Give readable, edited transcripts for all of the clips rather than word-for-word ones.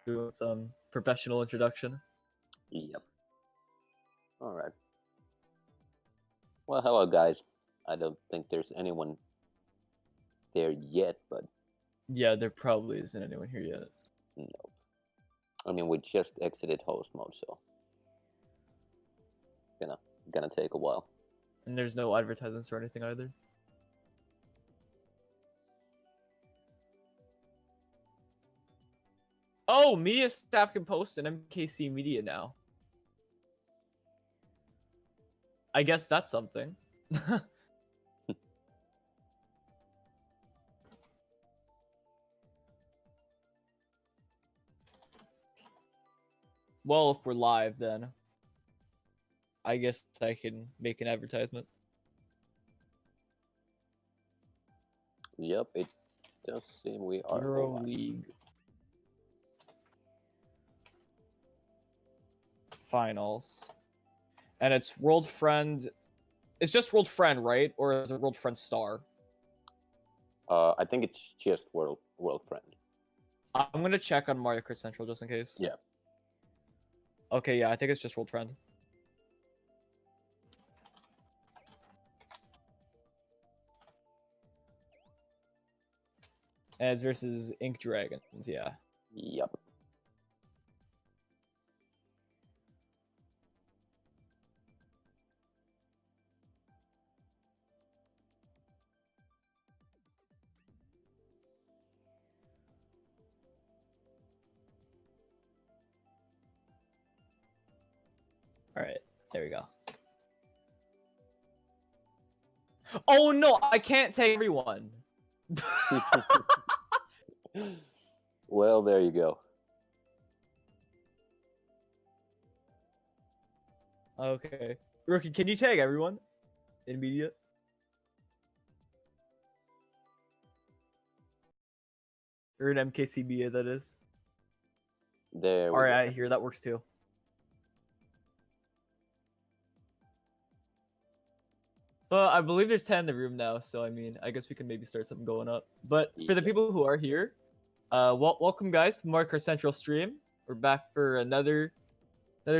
doing some professional introduction. Yep. All right. Well, hello, guys. I don't think there's anyone there yet, but Yeah, there probably isn't anyone here yet. no. I mean, we just exited host mode, so gonna take a while. And there's no advertisements or anything either. Oh, media staff can post in MKC Media now. I guess that's something. Well, if we're live, then I guess I can make an advertisement. Yep, it does seem we are Euro live. League finals, and it's World Friend. It's just World Friend, right? Or is it World Friend Star? I think it's just World Friend. I'm gonna check on Mario Kart Central just in case. Yeah. Okay, yeah, I think it's just World Friend. And it's versus Ink Dragons, yeah. Yep. Alright, there we go. Oh no, I can't take everyone. Well, there you go. Okay. Rookie, can you tag everyone in media? Or in MKC media, that is. There we Alright, go. I hear that works too. Well, I believe there's 10 in the room now, so I mean, I guess we can maybe start something going up. But for the Yep. people who are here, welcome guys to Mario Kart Central stream. We're back for another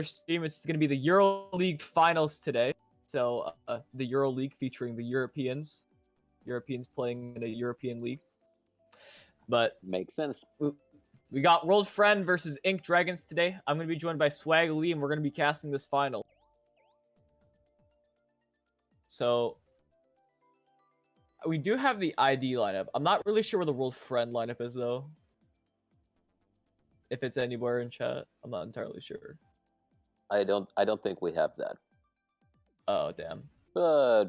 stream. It's going to be the Euro League finals today. So the Euro League featuring the Europeans playing in a European league. But Makes sense. we got World Friend versus Ink Dragons today. I'm going to be joined by Swagalee, and we're going to be casting this final. So we do have the ID lineup. I'm not really sure where the World Friend lineup is though. If it's anywhere in chat, I'm not entirely sure. I don't think we have that. Oh damn. But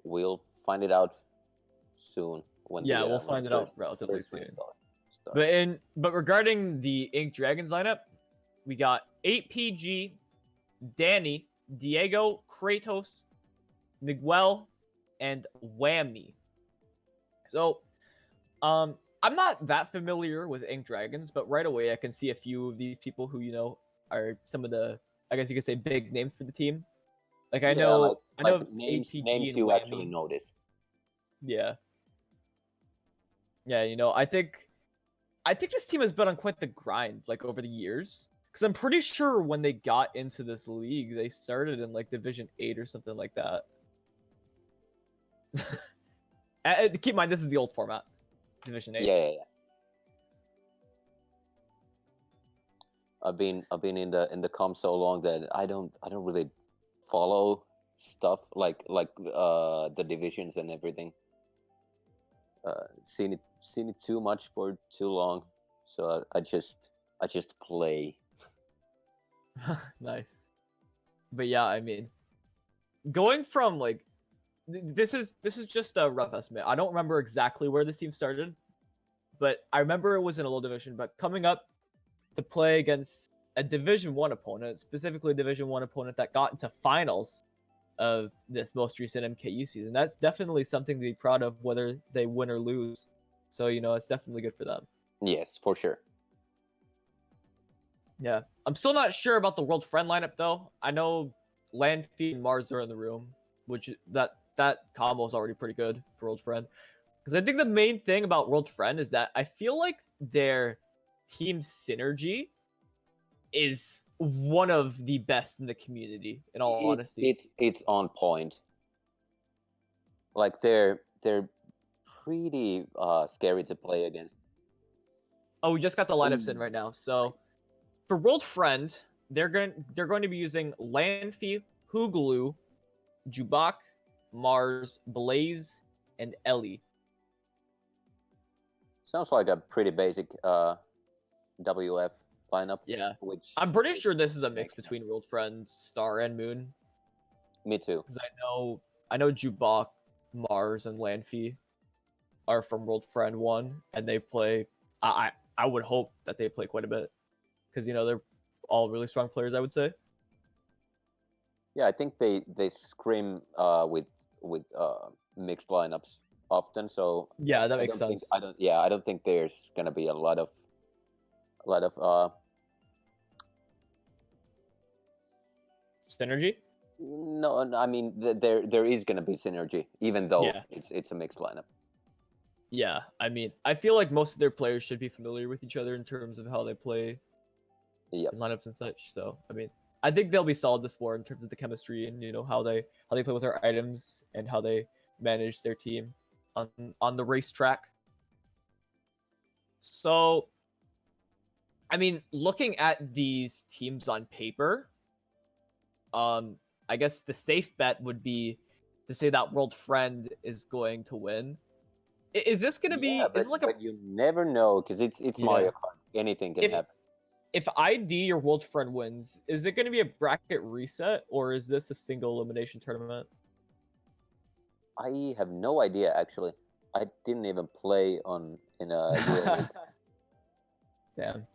we'll find it out soon. When Yeah, we'll when find it out relatively first soon. start. But regarding the Ink Dragons lineup, we got 8PG, Danny, Diego, Kratos, Miguel, and Whammy. So, I'm not that familiar with Ink Dragons, but right away I can see a few of these people who are some of the, I guess you could say, big names for the team. Like I know names 8PG and you Whammy. actually notice. Yeah. Yeah, I think this team has been on quite the grind like over the years. Because I'm pretty sure when they got into this league, they started in like Division 8 or something like that. Keep in mind, this is the old format, Division 8. Yeah. I've been in the com so long that I don't really follow stuff like the divisions and everything. Seen it too much for too long, so I just play. Nice. But yeah, I mean, going from like this is just a rough estimate. I don't remember exactly where this team started, but I remember it was in a low division. But coming up to play against a Division 1 opponent, specifically a Division 1 opponent that got into finals of this most recent MKU season, that's definitely something to be proud of, whether they win or lose. So it's definitely good for them. Yes, for sure. Yeah, I'm still not sure about the World Friend lineup though. I know Landfeed and Mars are in the room, which that combo is already pretty good for World Friend. Because I think the main thing about World Friend is that I feel like their team synergy is one of the best in the community, in all honesty. It's on point. Like they're pretty scary to play against. Oh, we just got the lineups in right now. So for World Friend, they're going to be using Lanfy, Hoogaloo, Jubak, Mars, Blaze, and Ellie. Sounds like a pretty basic WF lineup. Yeah. Which I'm pretty sure this is a mix makes between sense. World Friend, Star, and Moon. Me too. Because I know Jubak, Mars, and Lanfy are from World Friend 1, and they play. I would hope that they play quite a bit. Because, they're all really strong players, I would say. Yeah, I think they scrim with mixed lineups often. So Yeah, that makes sense. I don't think there's gonna be a lot of synergy. No, I mean there is gonna be synergy, even though Yeah. it's a mixed lineup. Yeah, I mean, I feel like most of their players should be familiar with each other in terms of how they play Yep. in lineups and such. So, I mean, I think they'll be solid this war in terms of the chemistry and how they play with their items and how they manage their team on the racetrack. So, I mean, looking at these teams on paper, I guess the safe bet would be to say that World Friend is going to win. Is this going to be? But, Is it like a? But you never know because it's Mario Kart. Anything can happen. If ID or World Friend wins, is it going to be a bracket reset or is this a single elimination tournament? I have no idea actually. I didn't even play in a EuroLeague. Damn.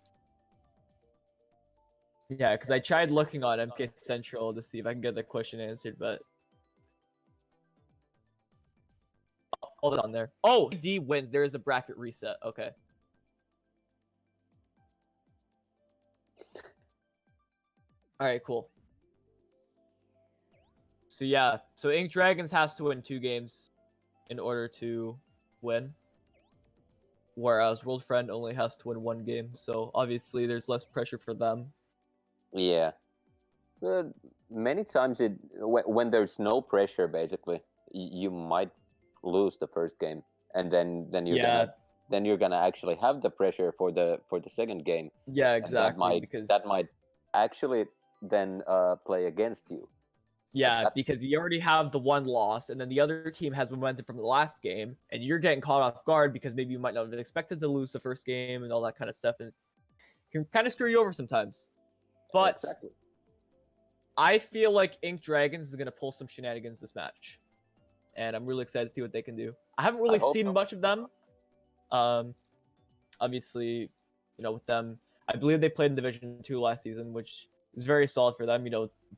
Yeah, because I tried looking on MK Central to see if I can get the question answered, but hold on there. Oh, D wins. There is a bracket reset. Okay. All right, cool. So yeah, so Ink Dragons has to win 2 games in order to win, whereas World Friend only has to win 1 game. So obviously, there's less pressure for them. Yeah. Many times when there's no pressure, basically, you might lose the first game, and then you're gonna actually have the pressure for the second game. Yeah, exactly. That might actually then play against you. Yeah, because you already have the 1 loss, and then the other team has momentum from the last game, and you're getting caught off guard because maybe you might not have expected to lose the first game and all that kind of stuff, and it can kind of screw you over sometimes. But exactly. I feel like Ink Dragons is going to pull some shenanigans this match, and I'm really excited to see what they can do. I haven't really seen much of them. Obviously, with them, I believe they played in Division 2 last season, which is very solid for them.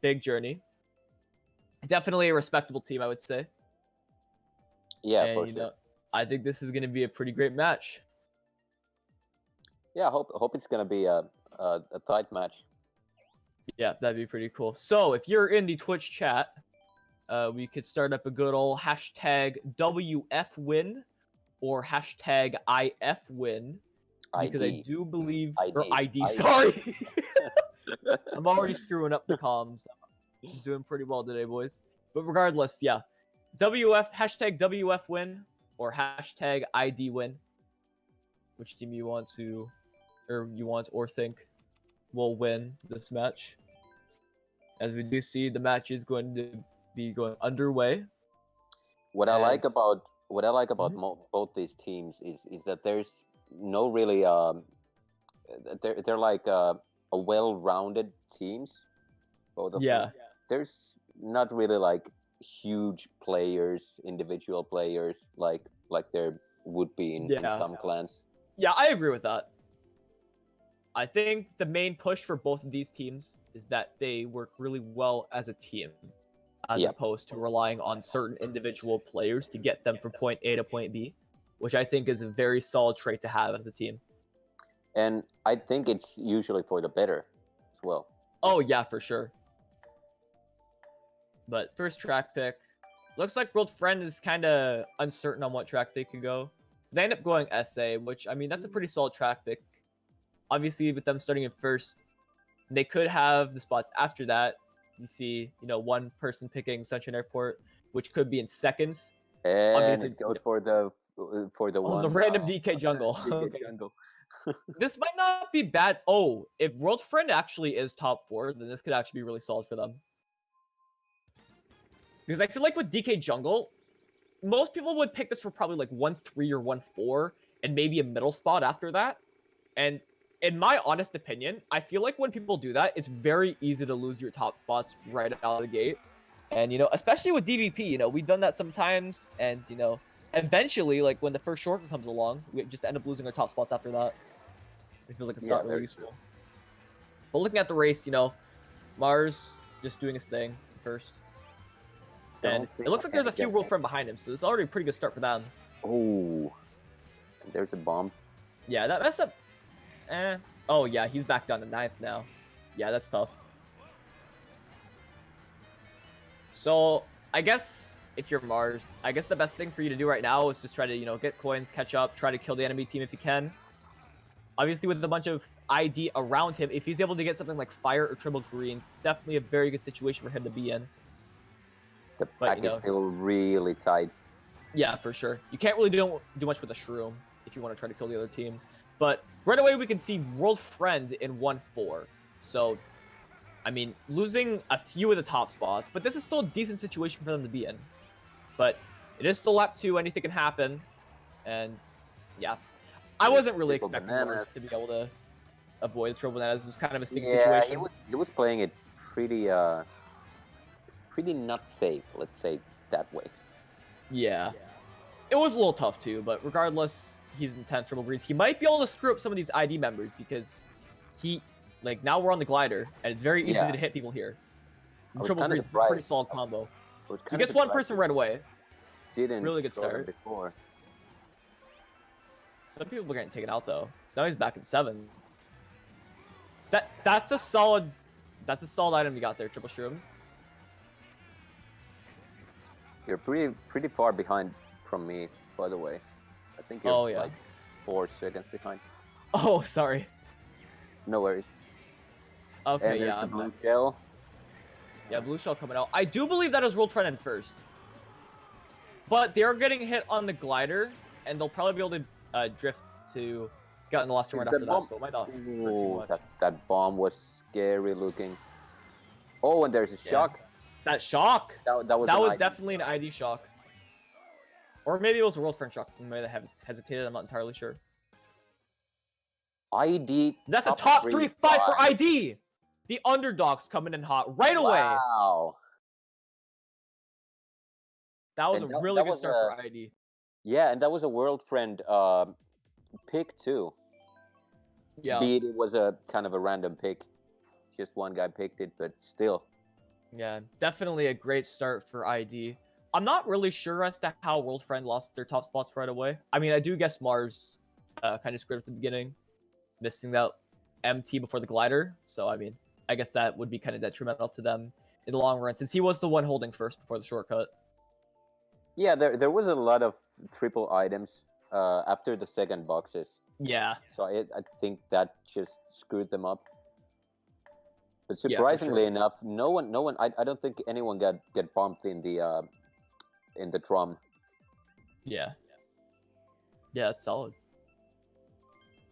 Big journey. Definitely a respectable team, I would say. Yeah, for sure. I think this is going to be a pretty great match. Yeah, I hope it's going to be a tight match. Yeah, that'd be pretty cool. So, if you're in the Twitch chat, we could start up a good old hashtag WFWin or hashtag IFWin. Because I do believe... Or ID, sorry! I'm already screwing up the comms. I'm doing pretty well today, boys. But regardless, yeah. Hashtag WFWin or hashtag IDWin. Which team you want or think will win this match. As we do see, the match is going to be going underway. What I like about both these teams is that there's no really they're like a well-rounded teams, both of them. There's not really like huge players, individual players like there would be in some clans. Yeah, I agree with that. I think the main push for both of these teams is that they work really well as a team, as opposed to relying on certain individual players to get them from point A to point B, which I think is a very solid trait to have as a team. And I think it's usually for the better as well. Oh, yeah, for sure. But first track pick. Looks like World Friend is kind of uncertain on what track they could go. They end up going SA, which, I mean, that's a pretty solid track pick. obviously with them starting in first, they could have the spots after that. You see, one person picking Sunshine Airport, which could be in second. And Obviously, it goes for the one the random DK jungle. DK Okay. jungle. This might not be bad. Oh, if World's Friend actually is top 4, then this could actually be really solid for them. Because I feel like with DK jungle, most people would pick this for probably like 1-3 or 1-4, and maybe a middle spot after that. And in my honest opinion, I feel like when people do that, it's very easy to lose your top spots right out of the gate. And, especially with DVP, we've done that sometimes. And, eventually, like when the first shortcut comes along, we just end up losing our top spots after that. It feels like it's not really useful. But looking at the race, Mars just doing his thing first. And it looks like there's a few World Friend behind him, so this is already a pretty good start for them. Oh, there's a bomb. Yeah, that's a... Oh, yeah, he's back down to 9th now. Yeah, that's tough. So, I guess if you're Mars, I guess the best thing for you to do right now is just try to, get coins, catch up, try to kill the enemy team if you can. Obviously, with a bunch of ID around him, if he's able to get something like fire or triple greens, it's definitely a very good situation for him to be in. The pack is still really tight. Yeah, for sure. You can't really do much with a shroom if you want to try to kill the other team. But right away, we can see World Friend in 1-4. So, I mean, losing a few of the top spots, but this is still a decent situation for them to be in. But it is still lap 2, anything can happen. And, yeah. I wasn't really expecting Mars to be able to avoid the triple bananas. It was kind of a sticky situation. Yeah, he was playing it pretty not safe, let's say that way. Yeah. It was a little tough too, but regardless, he's in 10 triple greens. He might be able to screw up some of these ID members because now we're on the glider, and it's very easy to hit people here. Triple greens is a pretty solid combo. So he gets one person right away. Really good start. Before. Some people are getting taken out though. So now he's back at 7. That's a solid item you got there, triple shrooms. You're pretty far behind from me, by the way. I think you're like 4 seconds behind. Oh, sorry. No worries. Okay, and the blue shell. Yeah, blue shell coming out. I do believe that is World Friend in first. But they are getting hit on the glider, and they'll probably be able to drift to get in the last turn right after that, so it might not hurt too much. That bomb was scary looking. Oh, and there's a shock. That shock! That was definitely an ID shock. Or maybe it was a World Friend shock. You might have hesitated, I'm not entirely sure. ID. That's a top 3-5 for ID! The underdogs coming in hot right away. Wow. That was a really good start for ID. Yeah, and that was a World Friend pick too. Yeah. Be it was a kind of a random pick. Just one guy picked it, but still. Yeah, definitely a great start for ID. I'm not really sure as to how World Friend lost their top spots right away. I mean, I do guess Mars kind of screwed at the beginning, missing that MT before the glider. So, I mean, I guess that would be kind of detrimental to them in the long run, since he was the one holding first before the shortcut. Yeah, there was a lot of triple items after the second boxes. Yeah. So I think that just screwed them up. But surprisingly enough, no one. I don't think anyone get bumped in the drum. Yeah. Yeah, it's solid.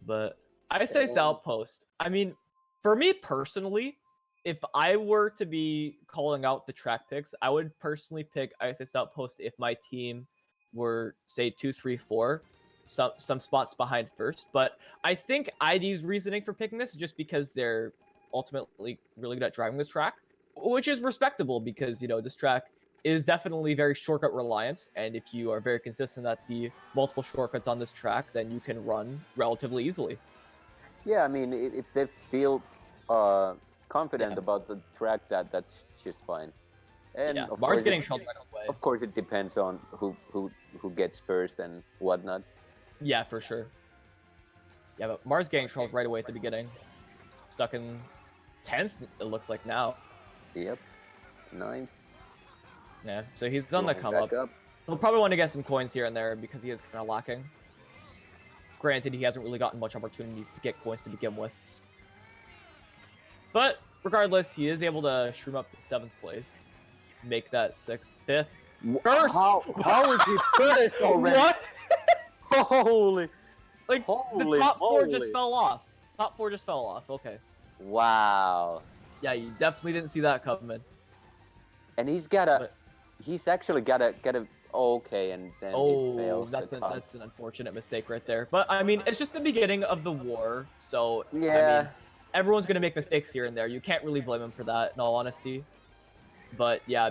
But I say Outpost. I mean, for me personally, if I were to be calling out the track picks, I would personally pick ISS Outpost if my team were, say, 2, 3, 4, some spots behind first. But I think ID's reasoning for picking this is just because they're ultimately really good at driving this track, which is respectable because, this track is definitely very shortcut reliant, and if you are very consistent at the multiple shortcuts on this track, then you can run relatively easily. Yeah, I mean, if they feel confident about the track, that's just fine. And of Mars course getting shelled right away. Of course, it depends on who gets first and whatnot. Yeah, for sure. Yeah, but Mars getting trolled right away at the beginning. Stuck in 10th, it looks like now. Yep. 9th. Yeah, so he's on the come up. He'll probably want to get some coins here and there because he is kind of lacking. Granted, he hasn't really gotten much opportunities to get coins to begin with. But regardless, he is able to shroom up to 7th place, make that 6th, 5th. First! How is he first already? What? Holy! Like, the top 4 just fell off. Top 4 just fell off, okay. Wow. Yeah, you definitely didn't see that coming. And he's actually got a, okay, and then it fails. That's an unfortunate mistake right there. But, I mean, it's just the beginning of the war, so, yeah. I mean, everyone's going to make mistakes here and there. You can't really blame him for that, in all honesty. But, yeah,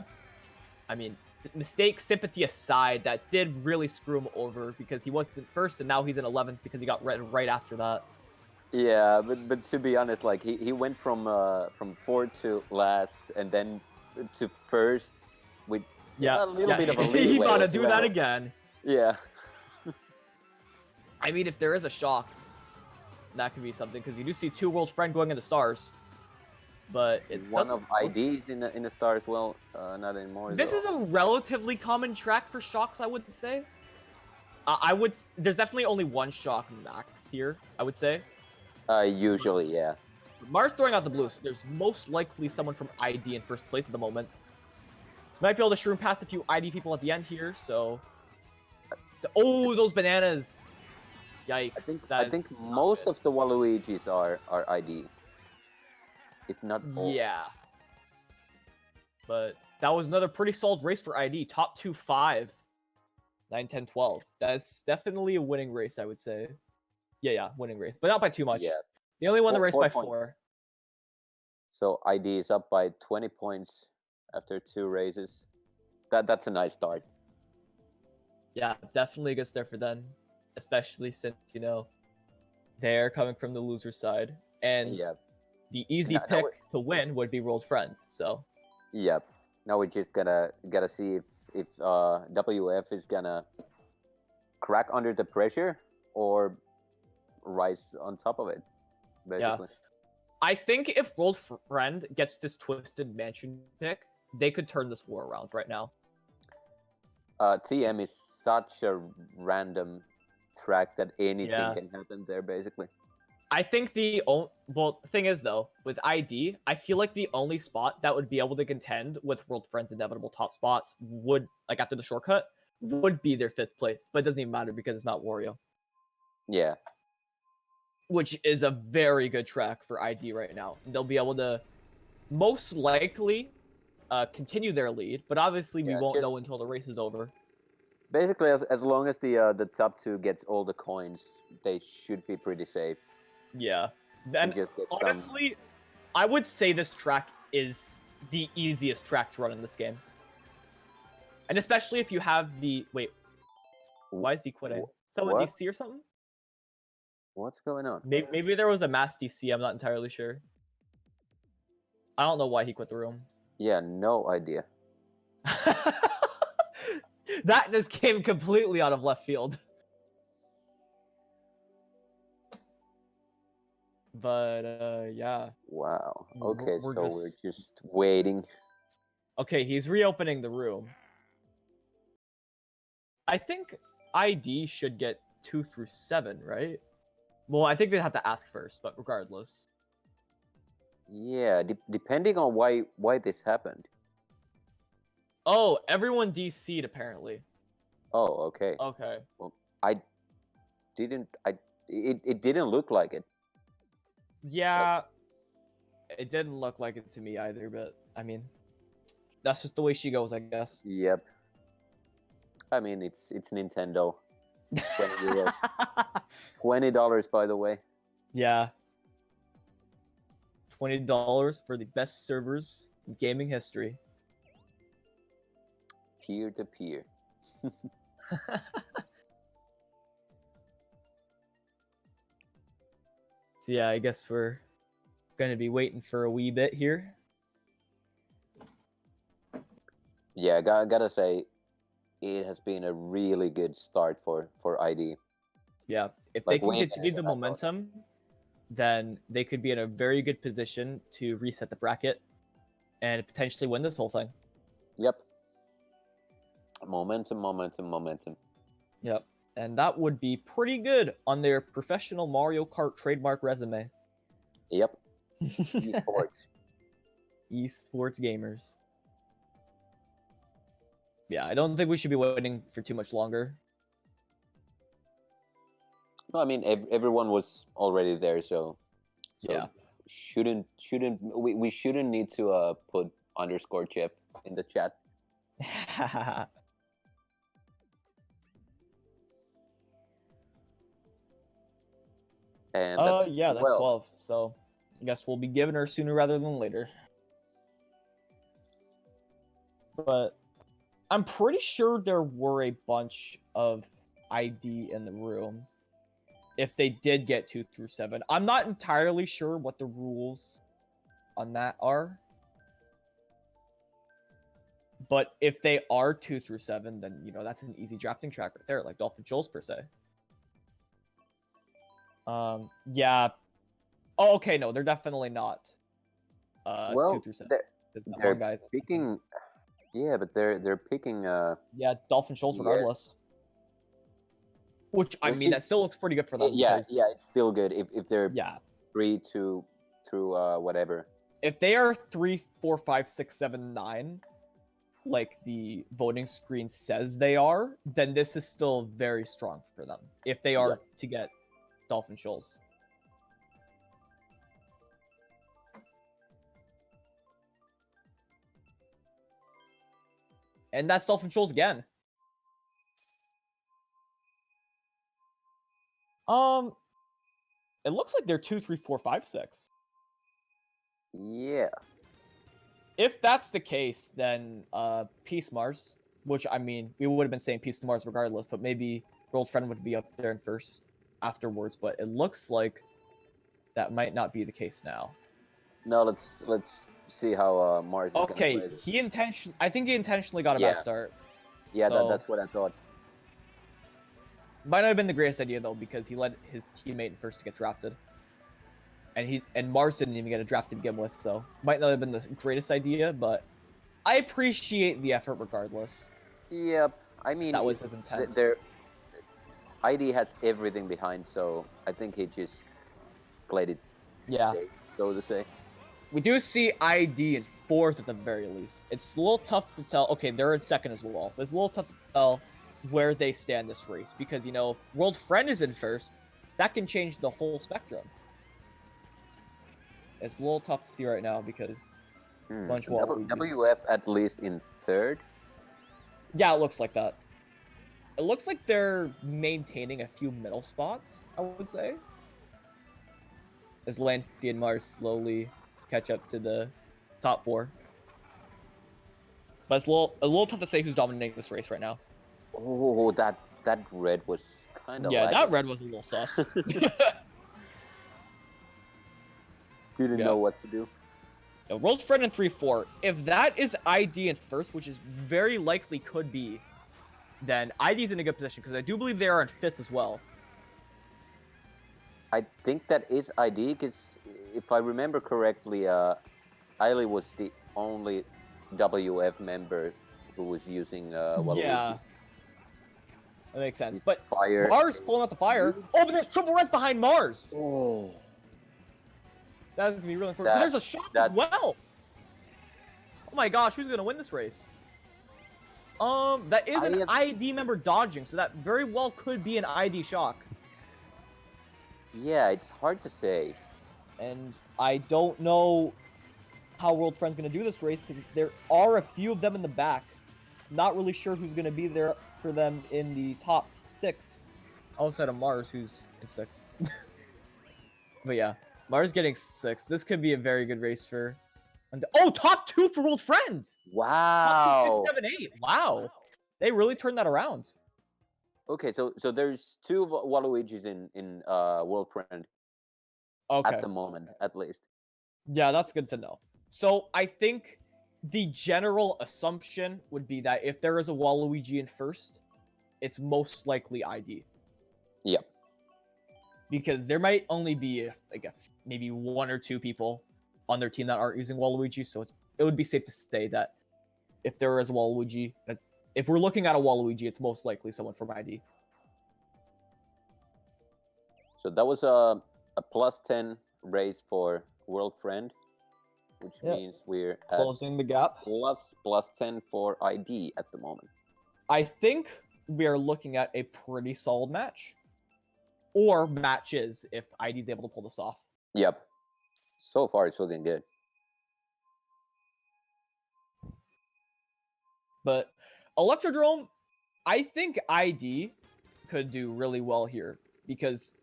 I mean, mistake sympathy aside, that did really screw him over because he wasn't first and now he's in 11th because he got right after that. Yeah, but to be honest, like he went from 4th to last and then to 1st with a little bit of a leeway. He got to do that again. Yeah. I mean, if there is a shock, that could be something because you do see 2 World Friend going into stars. But it one of IDs in the star as well, not anymore. This is a relatively common track for shocks, I would say. There's definitely only one shock max here, I would say. Usually, yeah. Mars throwing out the blues. There's most likely someone from ID in 1st place at the moment. Might be able to shroom past a few ID people at the end here, so... Oh, those bananas! Yikes. I think most of the Waluigis are ID. If not all. Yeah. But that was another pretty solid race for ID. Top 2, 5. 9, 10, 12. That's definitely a winning race, I would say. Yeah, winning race. But not by too much. Yeah. They only won the race by points. 4. So ID is up by 20 points after 2 races. That's a nice start. Yeah, definitely a good start for them. Especially since, they're coming from the loser side. And... Yeah. The easy pick to win would be World Friends, so. Yep. Now we just gotta see if WF is gonna crack under the pressure or rise on top of it, basically. Yeah. I think if World Friend gets this Twisted Mansion pick, they could turn this war around right now. TM is such a random track that anything can happen there, basically. I think the thing is though, with ID, I feel like the only spot that would be able to contend with World Friends' inevitable top spots would, like after the shortcut, would be their 5th place. But it doesn't even matter because it's not Wario. Yeah. Which is a very good track for ID right now. They'll be able to most likely continue their lead, but obviously we won't know until the race is over. Basically, as long as the top 2 gets all the coins, they should be pretty safe. Yeah. And honestly, I would say this track is the easiest track to run in this game. And especially if you have the... Wait. Why is he quitting? Someone DC or something? What's going on? Maybe there was a mass DC, I'm not entirely sure. I don't know why he quit the room. Yeah, no idea. That just came completely out of left field. But, yeah. Wow. Okay, we're just waiting. Okay, he's reopening the room. I think ID should get 2 through 7, right? Well, I think they have to ask first, but regardless. Yeah, depending on why this happened. Oh, everyone DC'd apparently. Oh, okay. Okay. Well, it didn't look like it. Yeah, it didn't look like it to me either, but I mean, that's just the way she goes, I guess. Yep. I mean, it's Nintendo. 20 euros. $20, by the way. Yeah. $20 for the best servers in gaming history. Peer to peer. So yeah, I guess we're gonna be waiting for a wee bit here. Yeah, gotta say, it has been a really good start for ID. Yeah, if they can continue the momentum, then they could be in a very good position to reset the bracket and potentially win this whole thing. Yep. Momentum. Yep. And that would be pretty good on their professional Mario Kart trademark resume. Yep. Esports. Esports gamers. Yeah, I don't think we should be waiting for too much longer. No, I mean everyone was already there, so Yeah. shouldn't we shouldn't need to put underscore Jeff in the chat. And that's yeah, that's 12. So I guess we'll be giving her sooner rather than later. But I'm pretty sure there were a bunch of ID in the room. If they did get 2 through 7. I'm not entirely sure what the rules on that are. But if they are 2 through 7, then, you know, that's an easy drafting track right there, like Dolphin Joel's per se. Yeah. Oh, okay, no, they're definitely not. 2 through 7. They're picking. Yeah, but they're picking. Yeah, Dolphin Shoals regardless. Which I mean, that still looks pretty good for them. Yeah, because, yeah, it's still good if they're 3 through whatever. If they are 3, 4, 5, 6, 7, 9, like the voting screen says they are, then this is still very strong for them. If they are to get Dolphin Shoals. And that's Dolphin Shoals again. It looks like they're 2, 3, 4, 5, 6. Yeah. If that's the case, then Peace Mars, which I mean, we would have been saying Peace to Mars regardless, but maybe World Friend would be up there in first afterwards. But it looks like that might not be the case now. No, let's see how Mars is gonna play this. I think he intentionally got a bad start. Yeah, so, that's what I thought. Might not have been the greatest idea though, because he led his teammate in first to get drafted. And Mars didn't even get a draft to begin with, so might not have been the greatest idea, but I appreciate the effort regardless. Yep, I mean that was his intent. ID has everything behind, so I think he just played it safe, so to say. We do see ID in fourth at the very least. It's a little tough to tell. Okay, they're in second as well, but it's a little tough to tell where they stand this race because, you know, World Friend is in first. That can change the whole spectrum. It's a little tough to see right now because bunch of WF at least in third. Yeah, it looks like that. It looks like they're maintaining a few middle spots, I would say. As Lanfy and Mars slowly catch up to the top 4. But it's a little tough to say who's dominating this race right now. Oh, that red was kind of that red was a little sus. Didn't know what to do. World Friend in 3-4. If that is ID in first, which is very likely could be, then ID's in a good position because I do believe they are in 5th as well. I think that is ID because if I remember correctly, Eiley was the only WF member who was using Waluigi. Yeah. That makes sense. But Mars pulling out the fire. Oh, but there's triple red behind Mars. Oh. That's going to be really important. There's a shot as well. Oh my gosh, who's going to win this race? That is an ID member dodging, so that very well could be an ID shock. Yeah, it's hard to say. And I don't know how World Friend's going to do this race because there are a few of them in the back. Not really sure who's going to be there for them in the top 6. Outside of Mars, who's in 6th. But yeah, Mars getting 6th. This could be a very good race for... Oh, top 2 for World Friend! Wow! 7, 8. Wow. They really turned that around. Okay, so there's 2 Waluigis in World Friend. Okay. At the moment, at least. Yeah, that's good to know. So I think the general assumption would be that if there is a Waluigi in first, it's most likely ID. Yep. Because there might only be maybe 1 or 2 people on their team that aren't using Waluigi, so it would be safe to say that if there is a Waluigi, if we're looking at a Waluigi, it's most likely someone from ID. So that was a +10 race for World Friend, which Yep. means we're at Closing the gap. +10 for ID at the moment. I think we are looking at a pretty solid match. Or matches if ID is able to pull this off. Yep. So far, it's looking good. But Electrodrome, I think ID could do really well here because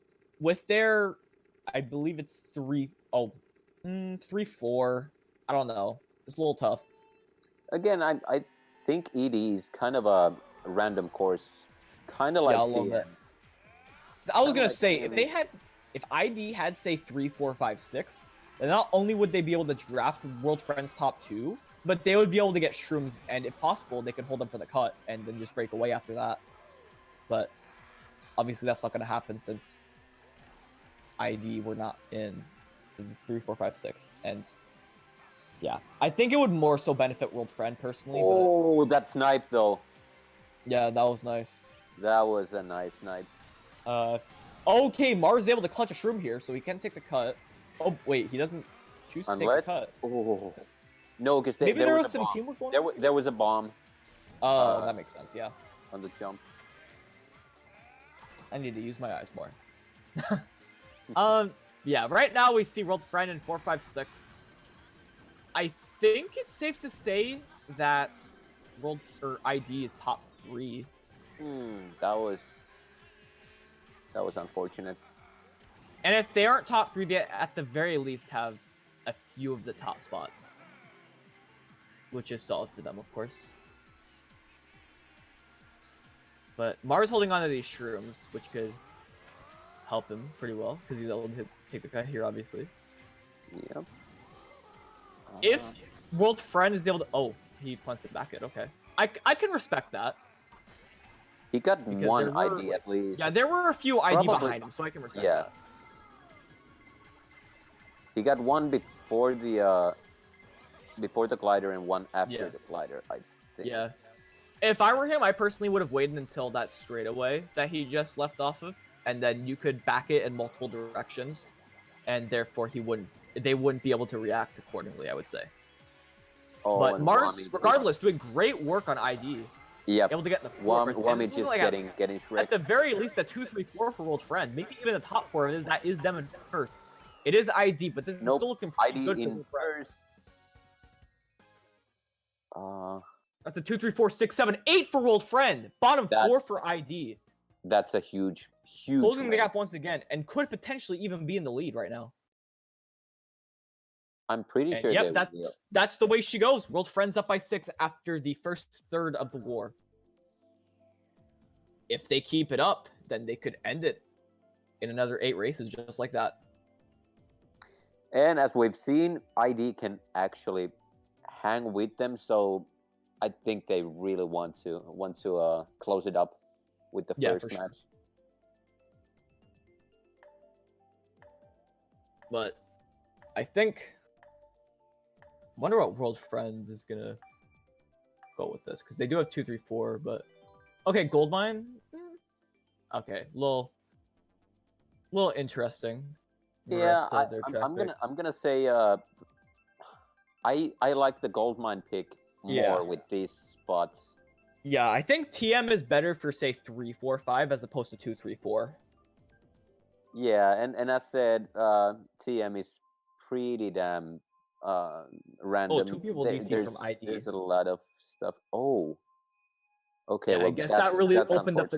with their, I believe it's 3-4. I don't know. It's a little tough. Again, I think ED is kind of a random course, kind of like Yeah, a little TM. bit. So I was Kinda gonna like say TM. if ID had say 3, 4, 5, 6, then not only would they be able to draft World Friends top 2, but they would be able to get Shrooms, and if possible, they could hold them for the cut and then just break away after that. But obviously, that's not gonna happen since ID were not in 3, 4, 5, 6, and yeah, I think it would more so benefit World Friend personally. Oh, that snipe though. But yeah, that was nice. That was a nice snipe. Okay, Mars is able to clutch a Shroom here, so he can take the cut. Oh wait, he doesn't choose to take the cut. Oh, no, because Maybe there was some a bomb. teamwork going on. There was a bomb. Oh, that makes sense. Yeah, On the jump. I need to use my eyes more. Yeah. Right now we see World Friend in 4, 5, 6. I think it's safe to say that World or ID is top 3. That was unfortunate. And if they aren't top 3, they at the very least have a few of the top spots, which is solid for them, of course. But Mars holding on to these Shrooms, which could help him pretty well, because he's able to take the cut here, obviously. Yep. If World Friend is able to... Oh, he plants it back at. Okay. I can respect that. He got Because one ID at least. Yeah, there were a few ID Probably- behind him, so I can respect that. He got one before the glider and one after the glider, I think. Yeah. If I were him, I personally would have waited until that straightaway that he just left off of, and then you could back it in multiple directions, and therefore they wouldn't be able to react accordingly, I would say. Oh, but Mars, regardless, doing great work on ID. Yep. Able to get the 4. Wami just like getting shreked. At the very least, a 2, 3, 4 for World Friend. Maybe even the top 4. That is them in first. It is ID, but this is still looking pretty good for World Friend. That's a 2, 3, 4, 6, 7, 8 for World Friend. Bottom 4 for ID. That's a huge. Closing win. the gap once again, and could potentially even be in the lead right now. I'm pretty sure. Yep, that's the way she goes. World Friend's up by 6 after the first third of the war. If they keep it up, then they could end it in another 8 races just like that. And as we've seen, ID can actually hang with them, so I think they really want to close it up with the first match. Sure. But I think, wonder what World Friends is gonna go with this, because they do have 2, 3, 4. But okay, Goldmine. Okay, little interesting. Yeah, I'm gonna say I like the Goldmine pick more with these spots. Yeah, I think TM is better for say 3, 4, 5 as opposed to 2, 3, 4. Yeah, and as said, TM is pretty damn random. Oh, 2 people DC from ID. There's a lot of stuff. Oh, okay. Yeah, well, I guess that really opened up.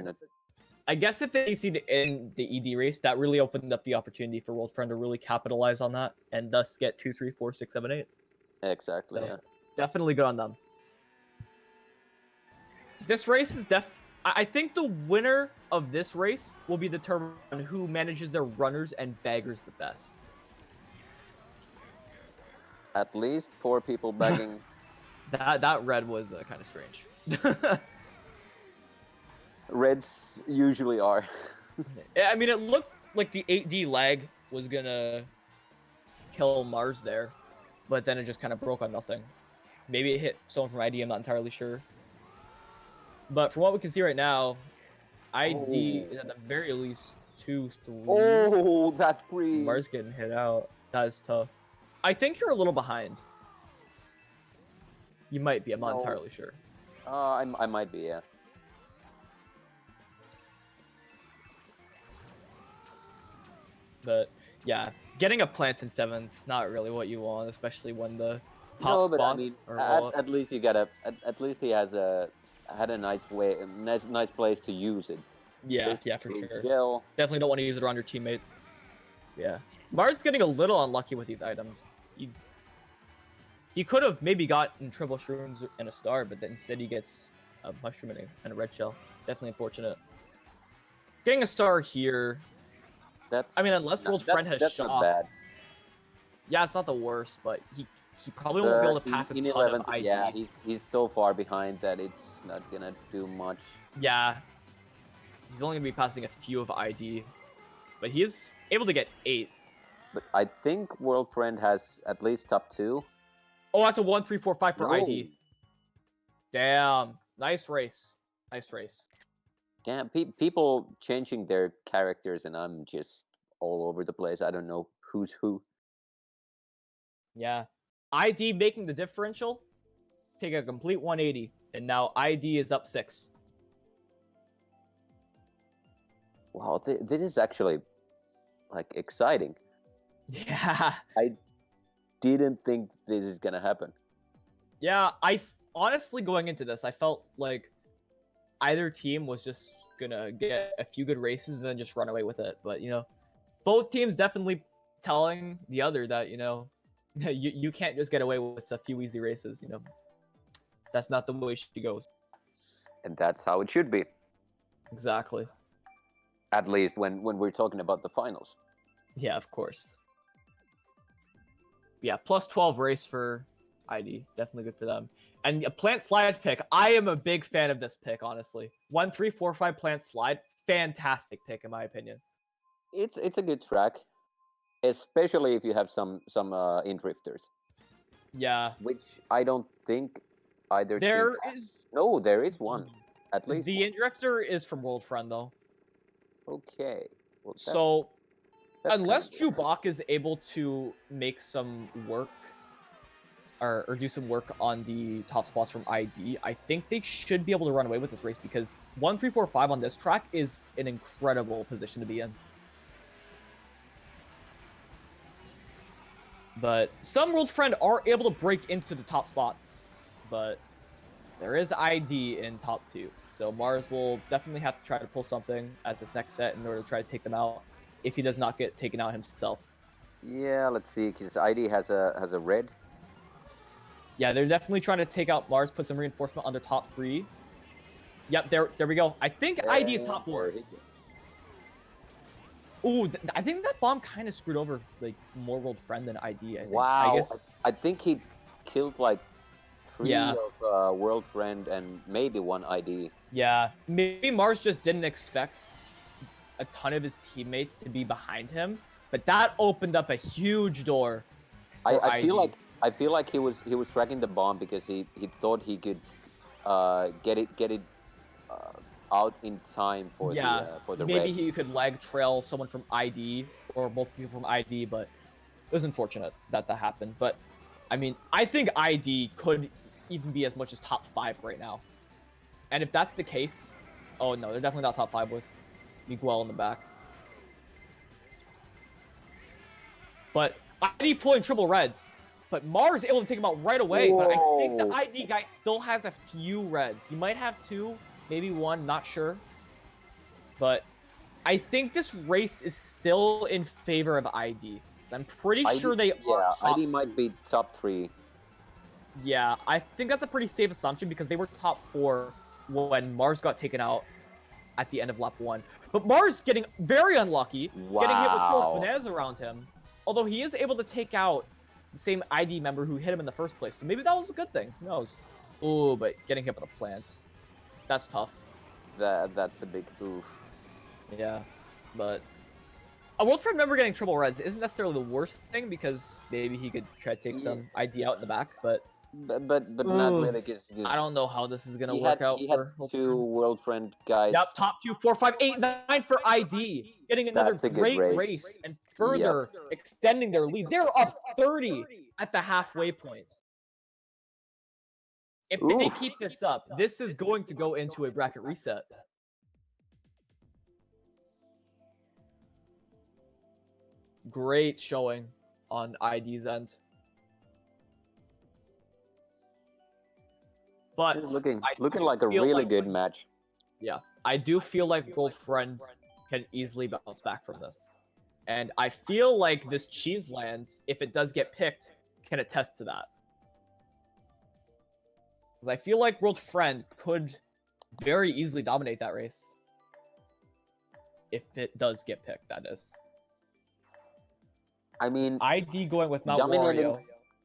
I guess if they DC'd in the ED race, that really opened up the opportunity for World Friend to really capitalize on that and thus get 2, 3, 4, 6, 7, 8. Exactly. So, yeah. Definitely good on them. This race is I think the winner of this race will be determined on who manages their runners and baggers the best. At least 4 people bagging. that red was kind of strange. Reds usually are. I mean, it looked like the 8D lag was gonna kill Mars there, but then it just kind of broke on nothing. Maybe it hit someone from ID, I'm not entirely sure. But from what we can see right now, ID is at the very least 2, 3. Oh, that free. Mars getting hit out. That is tough. I think you're a little behind. You might be. I'm not entirely sure. I might be, yeah. But yeah, getting a plant in 7th is not really what you want, especially when the top spots I mean, are all at least you gotta. At least he had a nice way, nice place to use it. Yeah, yeah, for sure. Gel. Definitely don't want to use it around your teammate. Yeah. Mars getting a little unlucky with these items. He could have maybe gotten triple shrooms and a star, but then instead he gets a mushroom and a red shell. Definitely unfortunate. Getting a star here. I mean, unless World Friend has that's shock. not bad. Yeah, it's not the worst, but he probably won't be able to pass a ton of ID. Yeah, he's so far behind that it's not gonna do much. Yeah. He's only gonna be passing a few of ID, but he is able to get 8. But I think World Friend has at least top 2. Oh, that's a 1, 3, 4, 5 for ID. Damn. Nice race. Nice race. Yeah, people changing their characters, and I'm just all over the place. I don't know who's who. Yeah. ID making the differential. Take a complete 180. And now ID is up 6. Wow, this is actually, like, exciting. Yeah. I didn't think this is gonna happen. Yeah, honestly, going into this, I felt like either team was just gonna get a few good races and then just run away with it. But, both teams definitely telling the other that, you can't just get away with a few easy races, That's not the way she goes. And that's how it should be. Exactly. At least when we're talking about the finals. Yeah, of course. Yeah, plus 12 race for ID. Definitely good for them. And a plant slide pick. I am a big fan of this pick, honestly. 1, 3, 4, 5 plant slide. Fantastic pick, in my opinion. It's a good track, especially if you have some in drifters. Yeah. Which I don't think either there team is. No, there is one. At least the in-drifter is from World Friend, though. Okay. Well, so that's unless kind of Chewbacca is able to make some work or do some work on the top spots from ID, I think they should be able to run away with this race because 1, 3, 4, 5 on this track is an incredible position to be in. But some World Friend are able to break into the top spots, but there is ID in top 2. So Mars will definitely have to try to pull something at this next set in order to try to take them out if he does not get taken out himself. Yeah, let's see, because ID has a red. Yeah, they're definitely trying to take out Mars, put some reinforcement on their top 3. Yep, there we go. I think ID is top 4. Ooh, I think that bomb kind of screwed over like more World Friend than ID. Wow, I think he killed like 3 of World Friend and maybe 1 ID. Yeah, maybe Mars just didn't expect a ton of his teammates to be behind him, but that opened up a huge door. I feel like he was tracking the bomb because he thought he could get it out in time for the maybe red. he could lag trail someone from ID or both people from ID, but it was unfortunate that happened. But I mean, I think ID could even be as much as top 5 right now. And if that's the case, oh no, they're definitely not top 5 with Miguel in the back. But ID pulling triple reds. But Mars able to take him out right away. Whoa. But I think the ID guy still has a few reds. He might have 2, maybe 1, not sure. But I think this race is still in favor of ID. So I'm pretty sure they are top ID might be top 3. Yeah, I think that's a pretty safe assumption because they were top 4 when Mars got taken out at the end of lap 1. But Mars getting very unlucky, getting hit with Bananas around him. Although he is able to take out the same ID member who hit him in the first place. So maybe that was a good thing. Who knows? Ooh, but getting hit with the plants. That's tough. That's a big oof. Yeah, but a World Friend member getting triple reds isn't necessarily the worst thing because maybe he could try to take some ID out in the back, but but not Ooh, really because I don't know how this is gonna he work had out he had for World two Friend. world friend guys. Yep, top 2, 4, 5, 8, 9 for ID. Getting another That's a good great race. race and Yep. further extending their lead. They're up 30 at the halfway point. If they Oof. keep this up, this is going to go into a bracket reset. Great showing on ID's end. But It's looking I looking do like a feel really like, good match. yeah, I do feel like World Friend can easily bounce back from this. And I feel like this Cheeseland, if it does get picked, can attest to that. Because I feel like World Friend could very easily dominate that race. If it does get picked, that is. I mean, ID going with Mount dominating Wario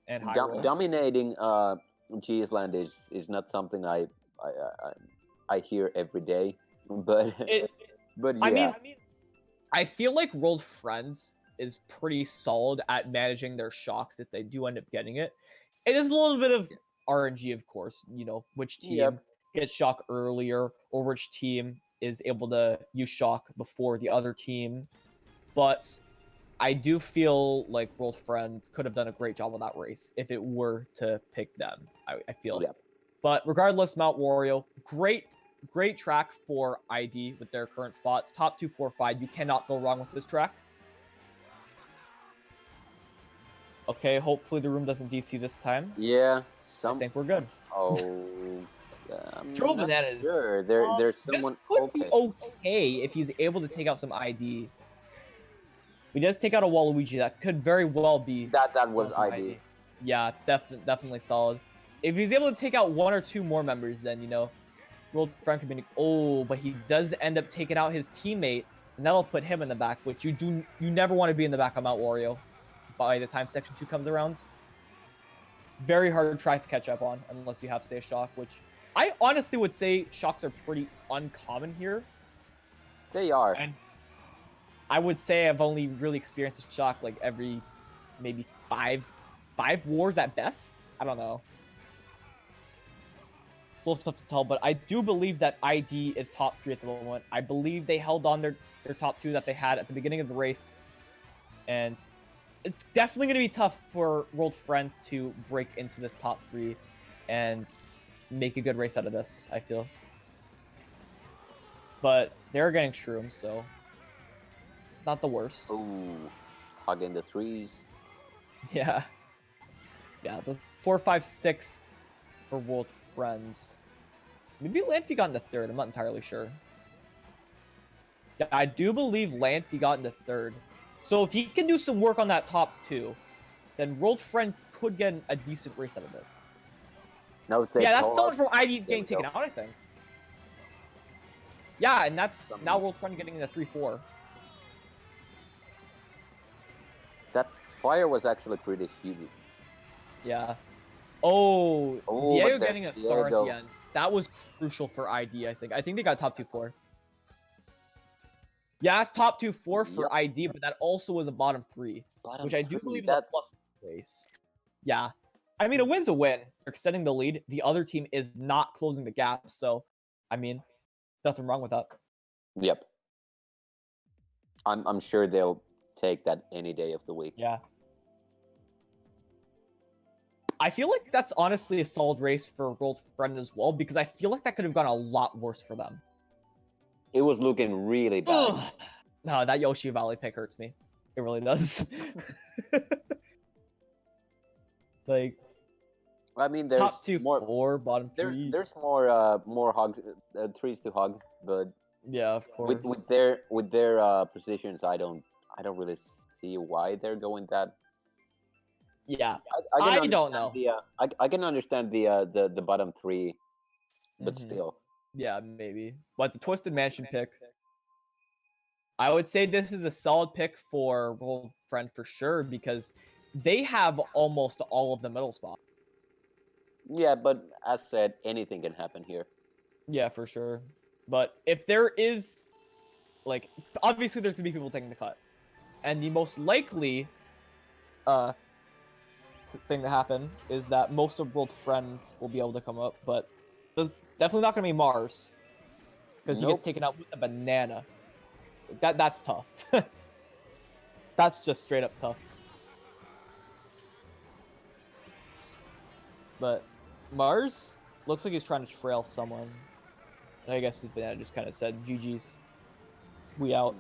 and Hyrule. dominating Cheeseland is not something I hear every day, but but yeah. I mean, I feel like World Friends is pretty solid at managing their shocks if they do end up getting it. It is a little bit of RNG, of course, you know, which team Yep. gets shock earlier or which team is able to use shock before the other team. But I do feel like World Friend could have done a great job on that race if it were to pick them. I feel. Yep. But regardless, Mount Wario, great track for ID with their current spots. Top 2, 4, 5. You cannot go wrong with this track. Okay, hopefully the room doesn't DC this time. Yeah. I think we're good. Oh. Throw I'm not bananas. sure. There's someone. This could Okay. be okay if he's able to take out some ID. If he does take out a Waluigi, that could very well be That was some ID. Yeah, definitely solid. If he's able to take out 1 or 2 more members, then, you know, World Friend could be... Oh, but he does end up taking out his teammate, and that'll put him in the back, which you never want to be in the back of Mount Wario by the time Section 2 comes around. Very hard track to catch up on, unless you have Stay Shock, which I honestly would say shocks are pretty uncommon here. They are. And I would say I've only really experienced a shock like every maybe five wars at best. I don't know. It's a little tough to tell, but I do believe that ID is top 3 at the moment. I believe they held on their top 2 that they had at the beginning of the race. And it's definitely going to be tough for World Friend to break into this top 3 and make a good race out of this, I feel. But they're getting shrooms, so not the worst. Ooh, hugging the trees. Yeah. Yeah, the 4, 5, 6 for World Friends. Maybe Lanfy got into 3rd, I'm not entirely sure. Yeah, I do believe Lanfy got into 3rd. So if he can do some work on that top 2, then World Friend could get a decent race out of this. No, Yeah, that's someone from ID getting taken out, I think. Yeah, and that's now World Friend getting into 3, 4. That fire was actually pretty huge. Yeah. Oh, Diego getting a star at the end. That was crucial for ID, I think. I think they got top 2, 4. Yeah, it's top 2, 4 for ID, but that also was a bottom 3, which I do believe is a plus race. Yeah. I mean, a win's a win. They're extending the lead. The other team is not closing the gap, so, I mean, nothing wrong with that. Yep. I'm sure they'll take that any day of the week. Yeah. I feel like that's honestly a solid race for World Friend as well, because I feel like that could have gone a lot worse for them. It was looking really bad. Ugh. No, that Yoshi Valley pick hurts me. It really does. Like, I mean, there's top 2, more, 4, bottom 3. There's more hugs, trees to hug, but yeah, of course. with their positions, I don't really see why they're going that. Yeah, I don't know. I can understand the bottom 3, but still. Yeah, maybe. But the Twisted Mansion pick, I would say this is a solid pick for World Friend for sure, because they have almost all of the middle spots. Yeah, but as said, anything can happen here. Yeah, for sure. But if there is, like, obviously there's going to be people taking the cut. And the most likely thing to happen is that most of World Friend will be able to come up, but there's definitely not going to be Mars because he gets taken out with a banana. That's tough. That's just straight up tough. But Mars looks like he's trying to trail someone. I guess his banana just kind of said, GG's. We out.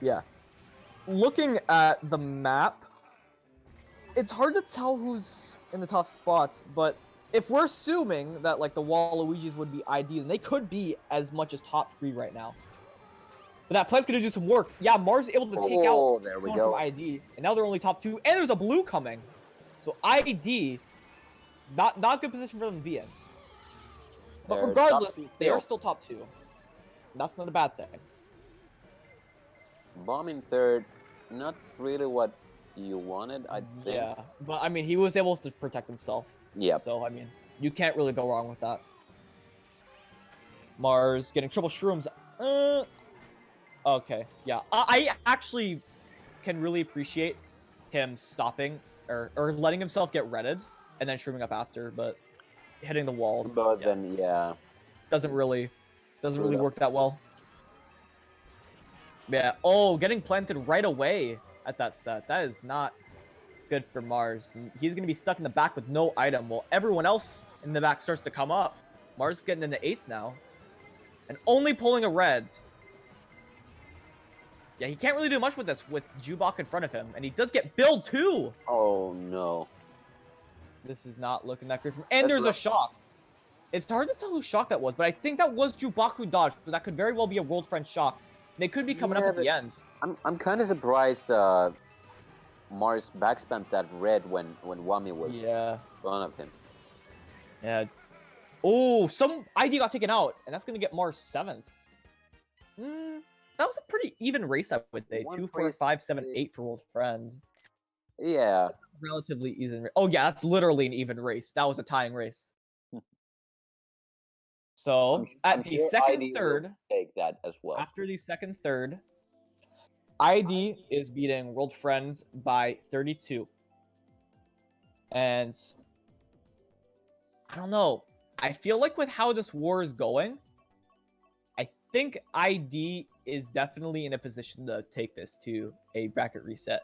Yeah. Looking at the map, it's hard to tell who's in the top spots, but if we're assuming that like the Waluigis would be ID, then they could be as much as top 3 right now. But that plan's gonna do some work. Yeah, Mars is able to take out someone from ID, and now they're only top 2, and there's a blue coming. So ID, not good position for them to be in. But regardless, they are still top 2. That's not a bad thing. Bomb in third, not really what you wanted, I think. Yeah, but I mean, he was able to protect himself. Yeah. So, I mean, you can't really go wrong with that. Mars getting triple shrooms. Okay, yeah. I actually can really appreciate him stopping or letting himself get redded and then shrooming up after, but hitting the wall. But then, yeah. Doesn't really work that well. Yeah. Oh, getting planted right away at that set. That is not good for Mars. And he's going to be stuck in the back with no item while everyone else in the back starts to come up. Mars is getting into 8th now. And only pulling a red. Yeah, he can't really do much with this with Jubok in front of him. And he does get billed too. Oh, no. This is not looking that great for him. And there's a shock. It's hard to tell who shock that was, but I think that was Jubok who dodged. So that could very well be a World Friend shock. They could be coming up at the end. I'm kind of surprised Mars backspammed that red when Wami was in front of him. Yeah. Oh, some ID got taken out, and that's going to get Mars 7th. That was a pretty even race, I would say. 2, 4, 5, 7, 8 for World Friend. Yeah. Relatively even. Oh, yeah, that's literally an even race. That was a tying race. So, at the second, third, take that as well. After the second, third, ID is beating World Friends by 32. And I don't know. I feel like with how this war is going, I think ID is definitely in a position to take this to a bracket reset.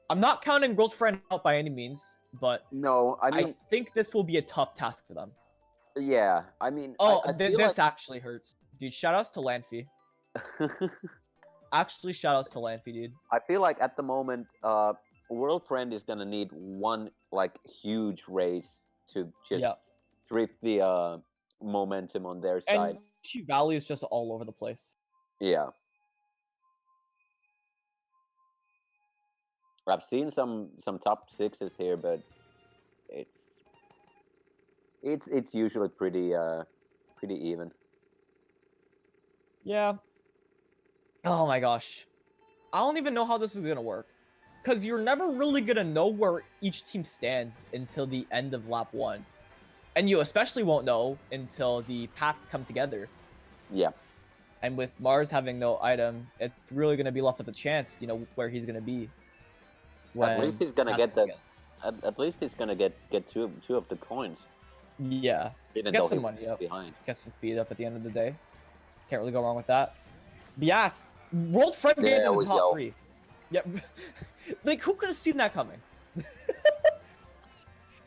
I'm not counting World Friend out by any means, but no, I think this will be a tough task for them. Yeah, I mean... this actually hurts. Dude, shoutouts to Lanfy. Actually, shoutouts to Lanfy, dude. I feel like at the moment, World Friend is gonna need one, like, huge race to just strip the momentum on their side. And Chi Valley is just all over the place. Yeah. I've seen some top 6s here, but it's usually pretty even. Yeah. Oh my gosh. I don't even know how this is gonna work. Because you're never really gonna know where each team stands until the end of lap 1. And you especially won't know until the paths come together. Yeah. And with Mars having no item, it's really gonna be left up to chance, you know, where he's gonna be. At least he's gonna get that. At least he's gonna get two of the coins. Yeah. Get some money up. Behind. Get some speed up at the end of the day. Can't really go wrong with that. But yes, World Friend game in the top 3. Yep. Like, who could have seen that coming?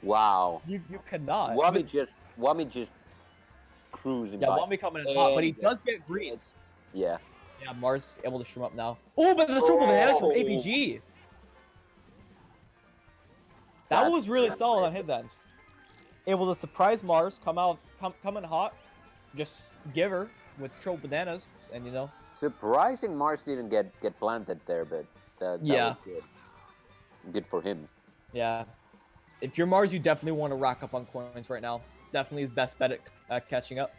Wow. You cannot. Wami just cruising by. Yeah, Wami coming in hot, but he does get greens. Yeah. Yeah, Mars able to shroom up now. Oh, but the triple advantage from APG. That was really solid on his end. Able to surprise Mars, come in hot, just give her with triple bananas, and you know. Surprising Mars didn't get planted there, but that was good. Good for him. Yeah. If you're Mars, you definitely want to rack up on coins right now. It's definitely his best bet at catching up.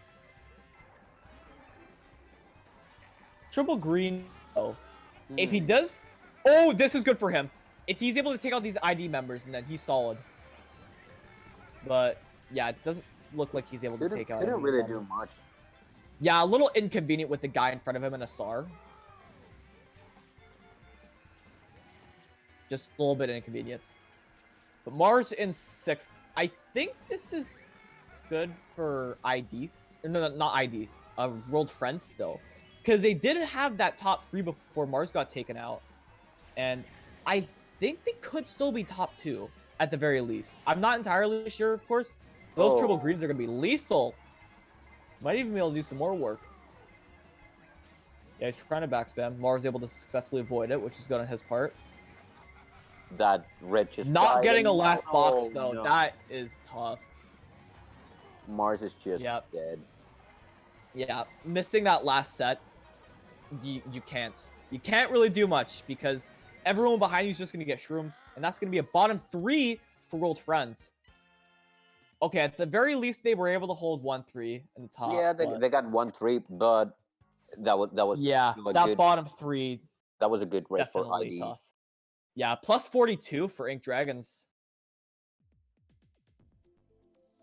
Triple green. Oh. If he does... Oh, this is good for him. If he's able to take out these ID members, and then he's solid. But, yeah, it doesn't look like he's able to take out... Didn't really do much. Yeah, a little inconvenient with the guy in front of him and a star. just a little bit inconvenient. But Mars in 6th. I think this is good for IDs. No, not ID. World Friends still. Because they did have that top 3 before Mars got taken out. And I think they could still be top 2 at the very least. I'm not entirely sure, of course. Those triple greens are going to be lethal. Might even be able to do some more work. Yeah, he's trying to backspam. Mars able to successfully avoid it, which is good on his part. That red just not getting a last box, oh, though. No. That is tough. Mars is just dead. Yeah, missing that last set, you can't. You can't really do much because everyone behind you is just going to get shrooms. And that's going to be a bottom 3 for World Friends. Okay, at the very least, they were able to hold 1-3 in the top. Yeah, they got 1-3, but that was yeah, that good, bottom 3. That was a good race for ID. Tough. Yeah, plus 42 for Ink Dragons.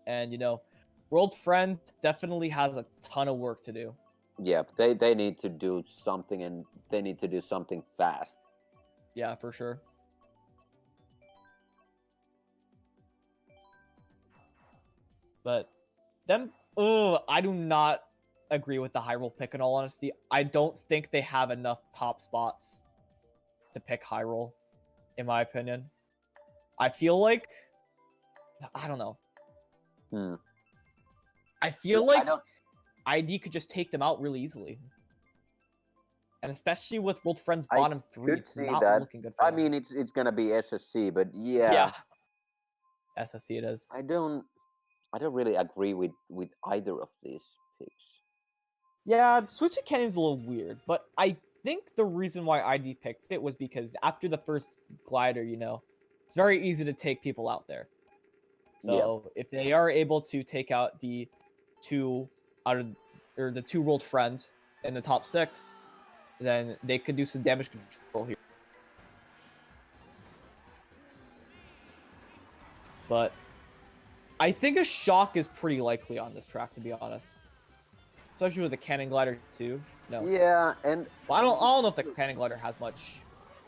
And, you know, World Friend definitely has a ton of work to do. Yeah, they need to do something, and they need to do something fast. Yeah, for sure. But them, I do not agree with the high roll pick in all honesty. I don't think they have enough top spots to pick high roll, in my opinion. I feel like, I don't know. I feel like ID could just take them out really easily. And especially with World Friends bottom 3, it's not looking good for them. I mean, it's gonna be SSC, but yeah. Yeah. SSC it is. I don't really agree with either of these picks. Yeah, Switch Cannon's a little weird, but I think the reason why ID picked it was because after the first glider, you know, it's very easy to take people out there. So if they are able to take out the 2 World Friends in the top 6, then they could do some damage control here. But I think a shock is pretty likely on this track, to be honest. Especially with the Cannon Glider too. No. Yeah, and well, I don't know if the Cannon Glider has much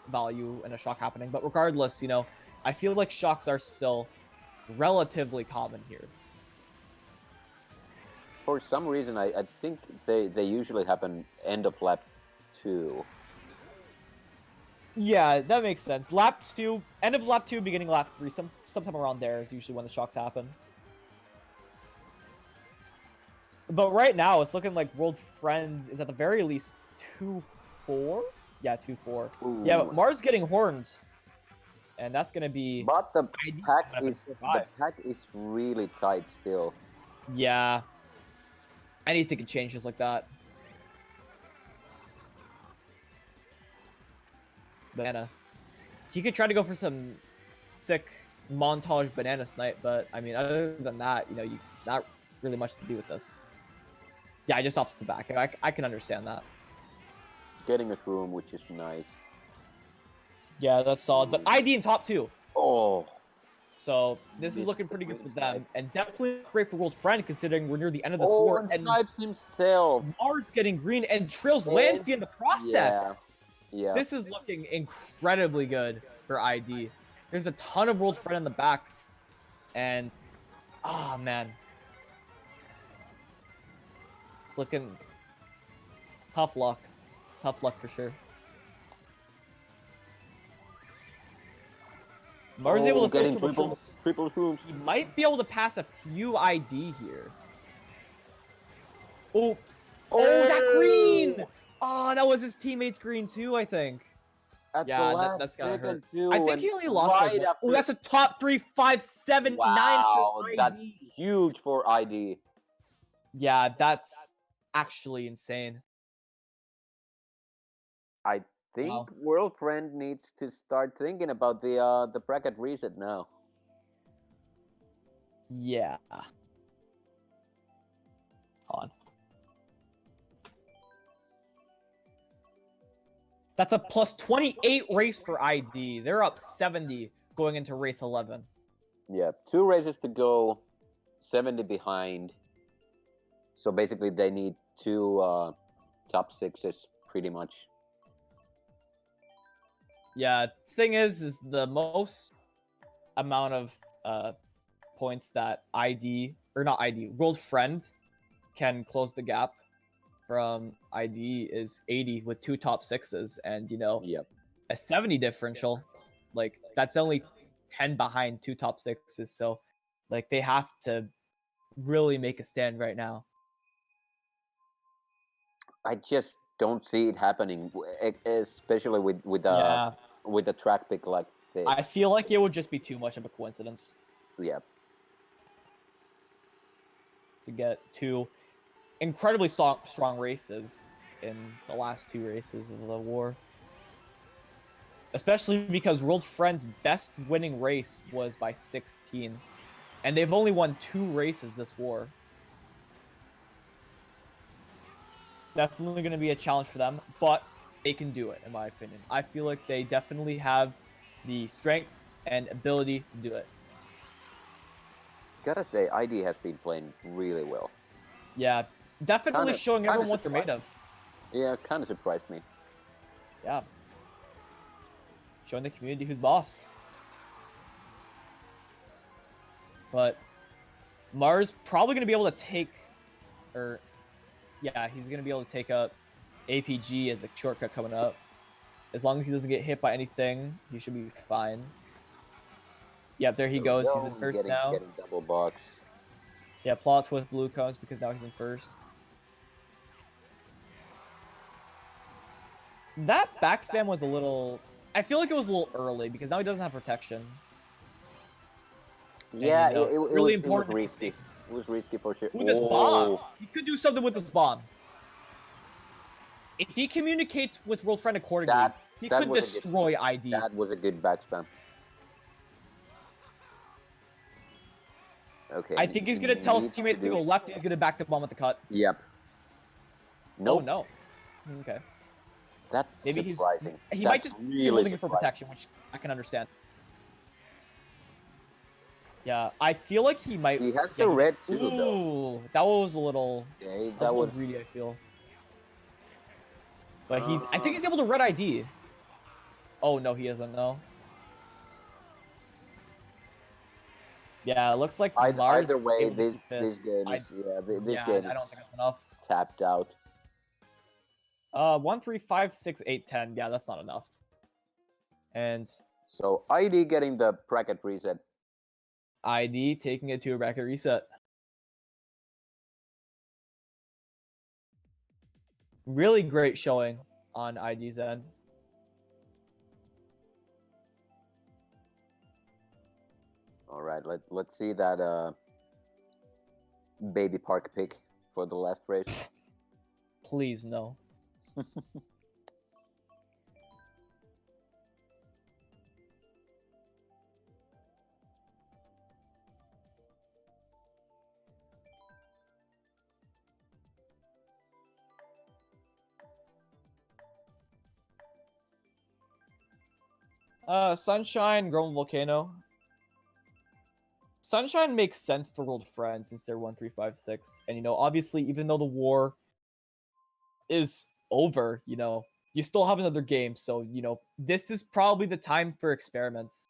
value in a shock happening, but regardless, you know, I feel like shocks are still relatively common here. For some reason, I think they usually happen end of lap 2. Yeah, that makes sense. Lap 2, end of lap 2, beginning lap 3, sometime around there is usually when the shocks happen. But right now, it's looking like World Friends is at the very least 2-4? Yeah, 2-4. Yeah, but Mars getting horns. And that's going to be... But the pack is really tight still. Yeah. Anything can change just like that. Banana. He could try to go for some sick montage banana snipe, but I mean, other than that, you know, not really much to do with this. Yeah, just off the back. I can understand that. Getting a shroom, which is nice. Yeah, that's solid. But ID in top 2. Oh. So this is looking pretty good for them, and definitely great for World Friend considering we're near the end of this war. war. And snipes himself. Mars getting green and trails Landfee in the process. Yeah. This is looking incredibly good for ID. There's a ton of World Friend in the back, and man, it's looking tough luck for sure. Mars able to getting triple shrooms. He might be able to pass a few ID here. Oh, that green! Oh, that was his teammate's green too, I think. Yeah, that's gotta hurt. I think he only lost like one. Oh, that's a top 3, 5, 7, 9 for ID. That's huge for ID. Yeah, that's actually insane. I think World Friend needs to start thinking about the bracket reset now. Yeah. On. That's a plus 28 race for ID. They're up 70 going into race 11. Yeah, 2 races to go, 70 behind. So basically they need 2 top 6s pretty much. Yeah, thing is the most amount of points that ID or not ID World Friend can close the gap from ID is 80 with 2 top 6s, and Yep. a 70 differential, like that's only 10 behind 2 top 6s. So like they have to really make a stand right now. I just don't see it happening, especially with Yeah, a track pick like this. I feel like it would just be too much of a coincidence Yep. to get 2 incredibly strong races in the last 2 races of the war. Especially because World Friend's best winning race was by 16. And they've only won 2 races this war. Definitely going to be a challenge for them, but they can do it, in my opinion. I feel like they definitely have the strength and ability to do it. Gotta say, ID has been playing really well. Yeah, definitely showing everyone what they're made of. Yeah, kind of surprised me. Yeah. Showing the community who's boss. But Mars probably going to be able to take, yeah, he's going to be able to take up APG as the shortcut coming up. As long as he doesn't get hit by anything, he should be fine. Yep, there he goes. He's in first now. Getting double box. Yeah, plot twist, blue comes because now he's in first. That back spam was a little... I feel like it was a little early because now he doesn't have protection. Yeah, and, it really was, important. It was risky. It was risky for sure. With this bomb, he could do something with this bomb. If he communicates with World Friend accordingly, he could destroy ID. That was a good back spam. Okay. I think he's gonna tell his teammates to go left. He's gonna back the bomb at the cut. Yep. Nope. Oh no. Okay. That's maybe surprising. He might just be holding it for protection, which I can understand. Yeah, I feel like he might. He has the red too, though. Ooh, that was a little. Yeah, that was greedy. I feel. But I think he's able to red ID. Oh no, he isn't. No. Yeah, it looks like Mars. Either way, this game is this game. I don't think it's enough. Tapped out. 1, 3, 5, 6, 8, 10. Yeah, that's not enough. And so ID getting the bracket reset. ID taking it to a bracket reset. Really great showing on ID's end. All right, let's see that baby park pick for the last race. Please no. Sunshine, Growing Volcano. Sunshine makes sense for World Friend since they're 1, 3, 5, 6. And obviously, even though the war is over, you still have another game. So, this is probably the time for experiments.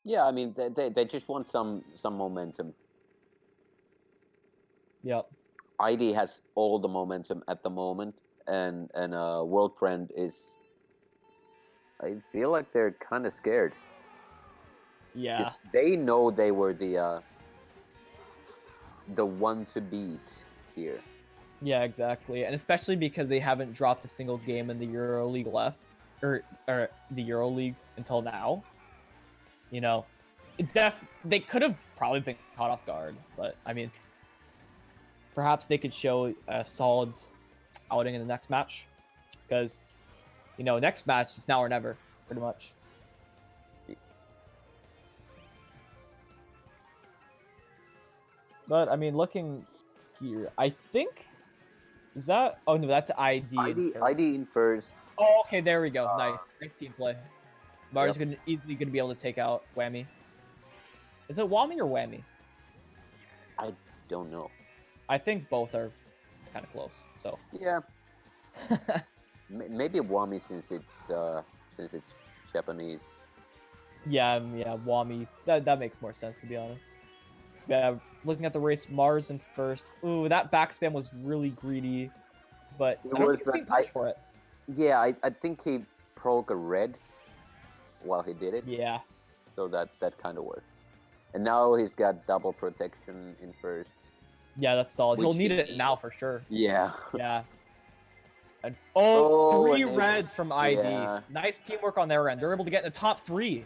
Yeah, I mean, they just want some momentum. Yep. ID has all the momentum at the moment, and World Friend is. I feel like they're kind of scared. Yeah. They know they were the one to beat here. Yeah, exactly, and especially because they haven't dropped a single game in the EuroLeague left, or the EuroLeague until now. They could have probably been caught off guard, but I mean, perhaps they could show a solid outing in the next match, because next match is now or never, pretty much. But I mean, looking here, I think is that. Oh no, that's ID. ID in first. Oh, okay, there we go. Nice team play. Mars easily gonna be able to take out Whammy. Is it Whammy or Whammy? I don't know. I think both are kind of close. So yeah. Maybe Wami since it's Japanese. Yeah, yeah, Wami. That makes more sense, to be honest. Yeah, looking at the race, Mars in first. Ooh, that backspam was really greedy, but It I don't was, think he's but being punished for it. yeah, I think he broke a red while he did it, Yeah, so that kind of worked. And now he's got double protection in first, yeah, that's solid. He'll which need he it needed. now for sure. Yeah. Yeah. And, Oh, three and reds from ID. yeah. Nice teamwork on their end. They're able to get in the top 3.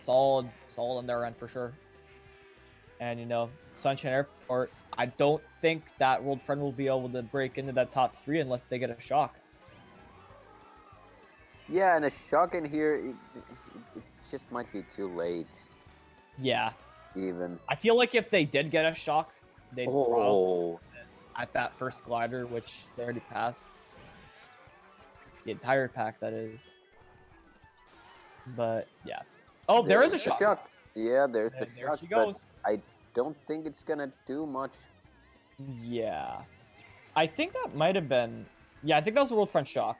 Solid on their end for sure. And, Sunshine Airport, I don't think that World Friend will be able to break into that top 3 unless they get a shock. Yeah, and a shock in here, it just might be too late. Yeah. Even. I feel like if they did get a shock, they'd probably Oh. at that first glider, which they already passed. The entire pack, that is. But, yeah. Oh, there is a shock. Yeah, there's the There shock, she but goes. I don't think it's gonna do much. Yeah. I think that might have been... Yeah, I think that was the World Friend shock.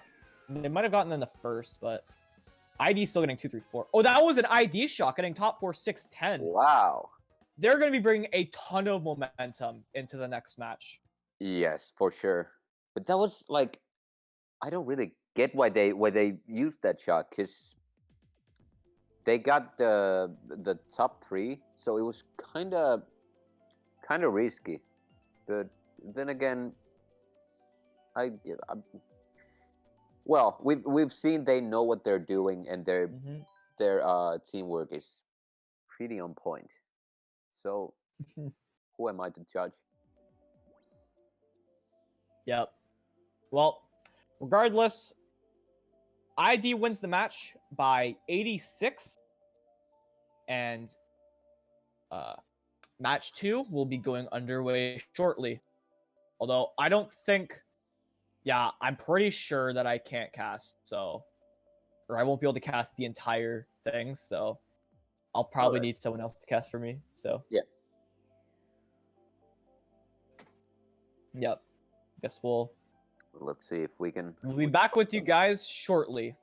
They might have gotten in the first, but... ID's still getting 2, 3, 4. Oh, that was an ID shock, getting top 4, 6, 10. Wow. They're going to be bringing a ton of momentum into the next match. Yes, for sure. But that was like, I don't really get why they used that shot, because they got the top 3, so it was kind of risky. But then again, I well, we've seen they know what they're doing, and their teamwork is pretty on point. So who am I to judge? Yep. Well, regardless, ID wins the match by 86. And match 2 will be going underway shortly. Although I don't think... Yeah, I'm pretty sure that I can't cast, so... Or I won't be able to cast the entire thing, so... I'll probably need someone else to cast for me, so... Yeah. Yep. Guess we'll Let's see if we can... We'll be back with you guys shortly.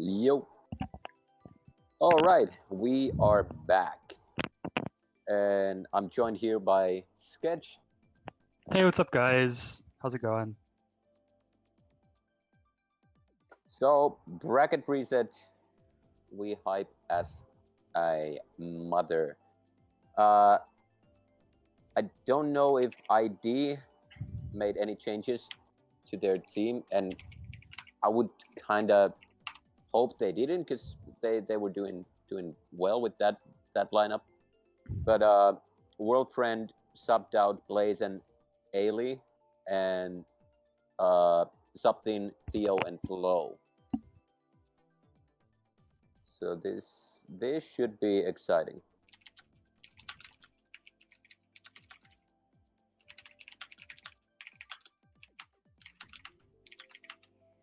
Yo. All right, we are back. And I'm joined here by Sketch. Hey, what's up, guys? How's it going? So, bracket reset, we hype as a mother. I don't know if ID made any changes to their team, and I would kind of hope they didn't, because they were doing well with that lineup. But World Friend subbed out Blaze and Ailey, and subbed in Theo and Flo. So this should be exciting.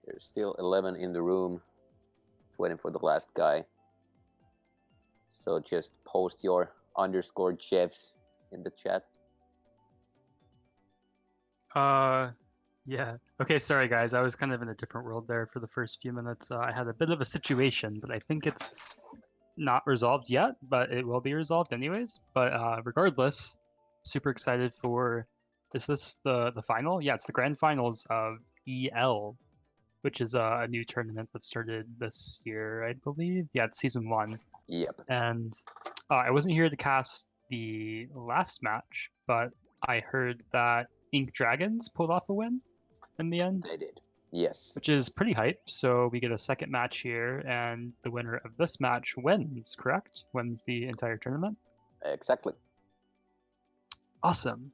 There's still 11 in the room, waiting for the last guy. So just post your underscore Jeffs in the chat. Yeah. Okay, sorry, guys. I was kind of in a different world there for the first few minutes. I had a bit of a situation, but I think it's not resolved yet, but it will be resolved anyways. But regardless, super excited for, is this the final? Yeah, it's the grand finals of EL, which is a new tournament that started this year, I believe. Yeah, it's season 1. Yep. And I wasn't here to cast the last match, but I heard that Ink Dragons pulled off a win in the end. They did. Yes. Which is pretty hype. So we get a second match here, and the winner of this match wins, correct? Wins the entire tournament? Exactly. Awesome.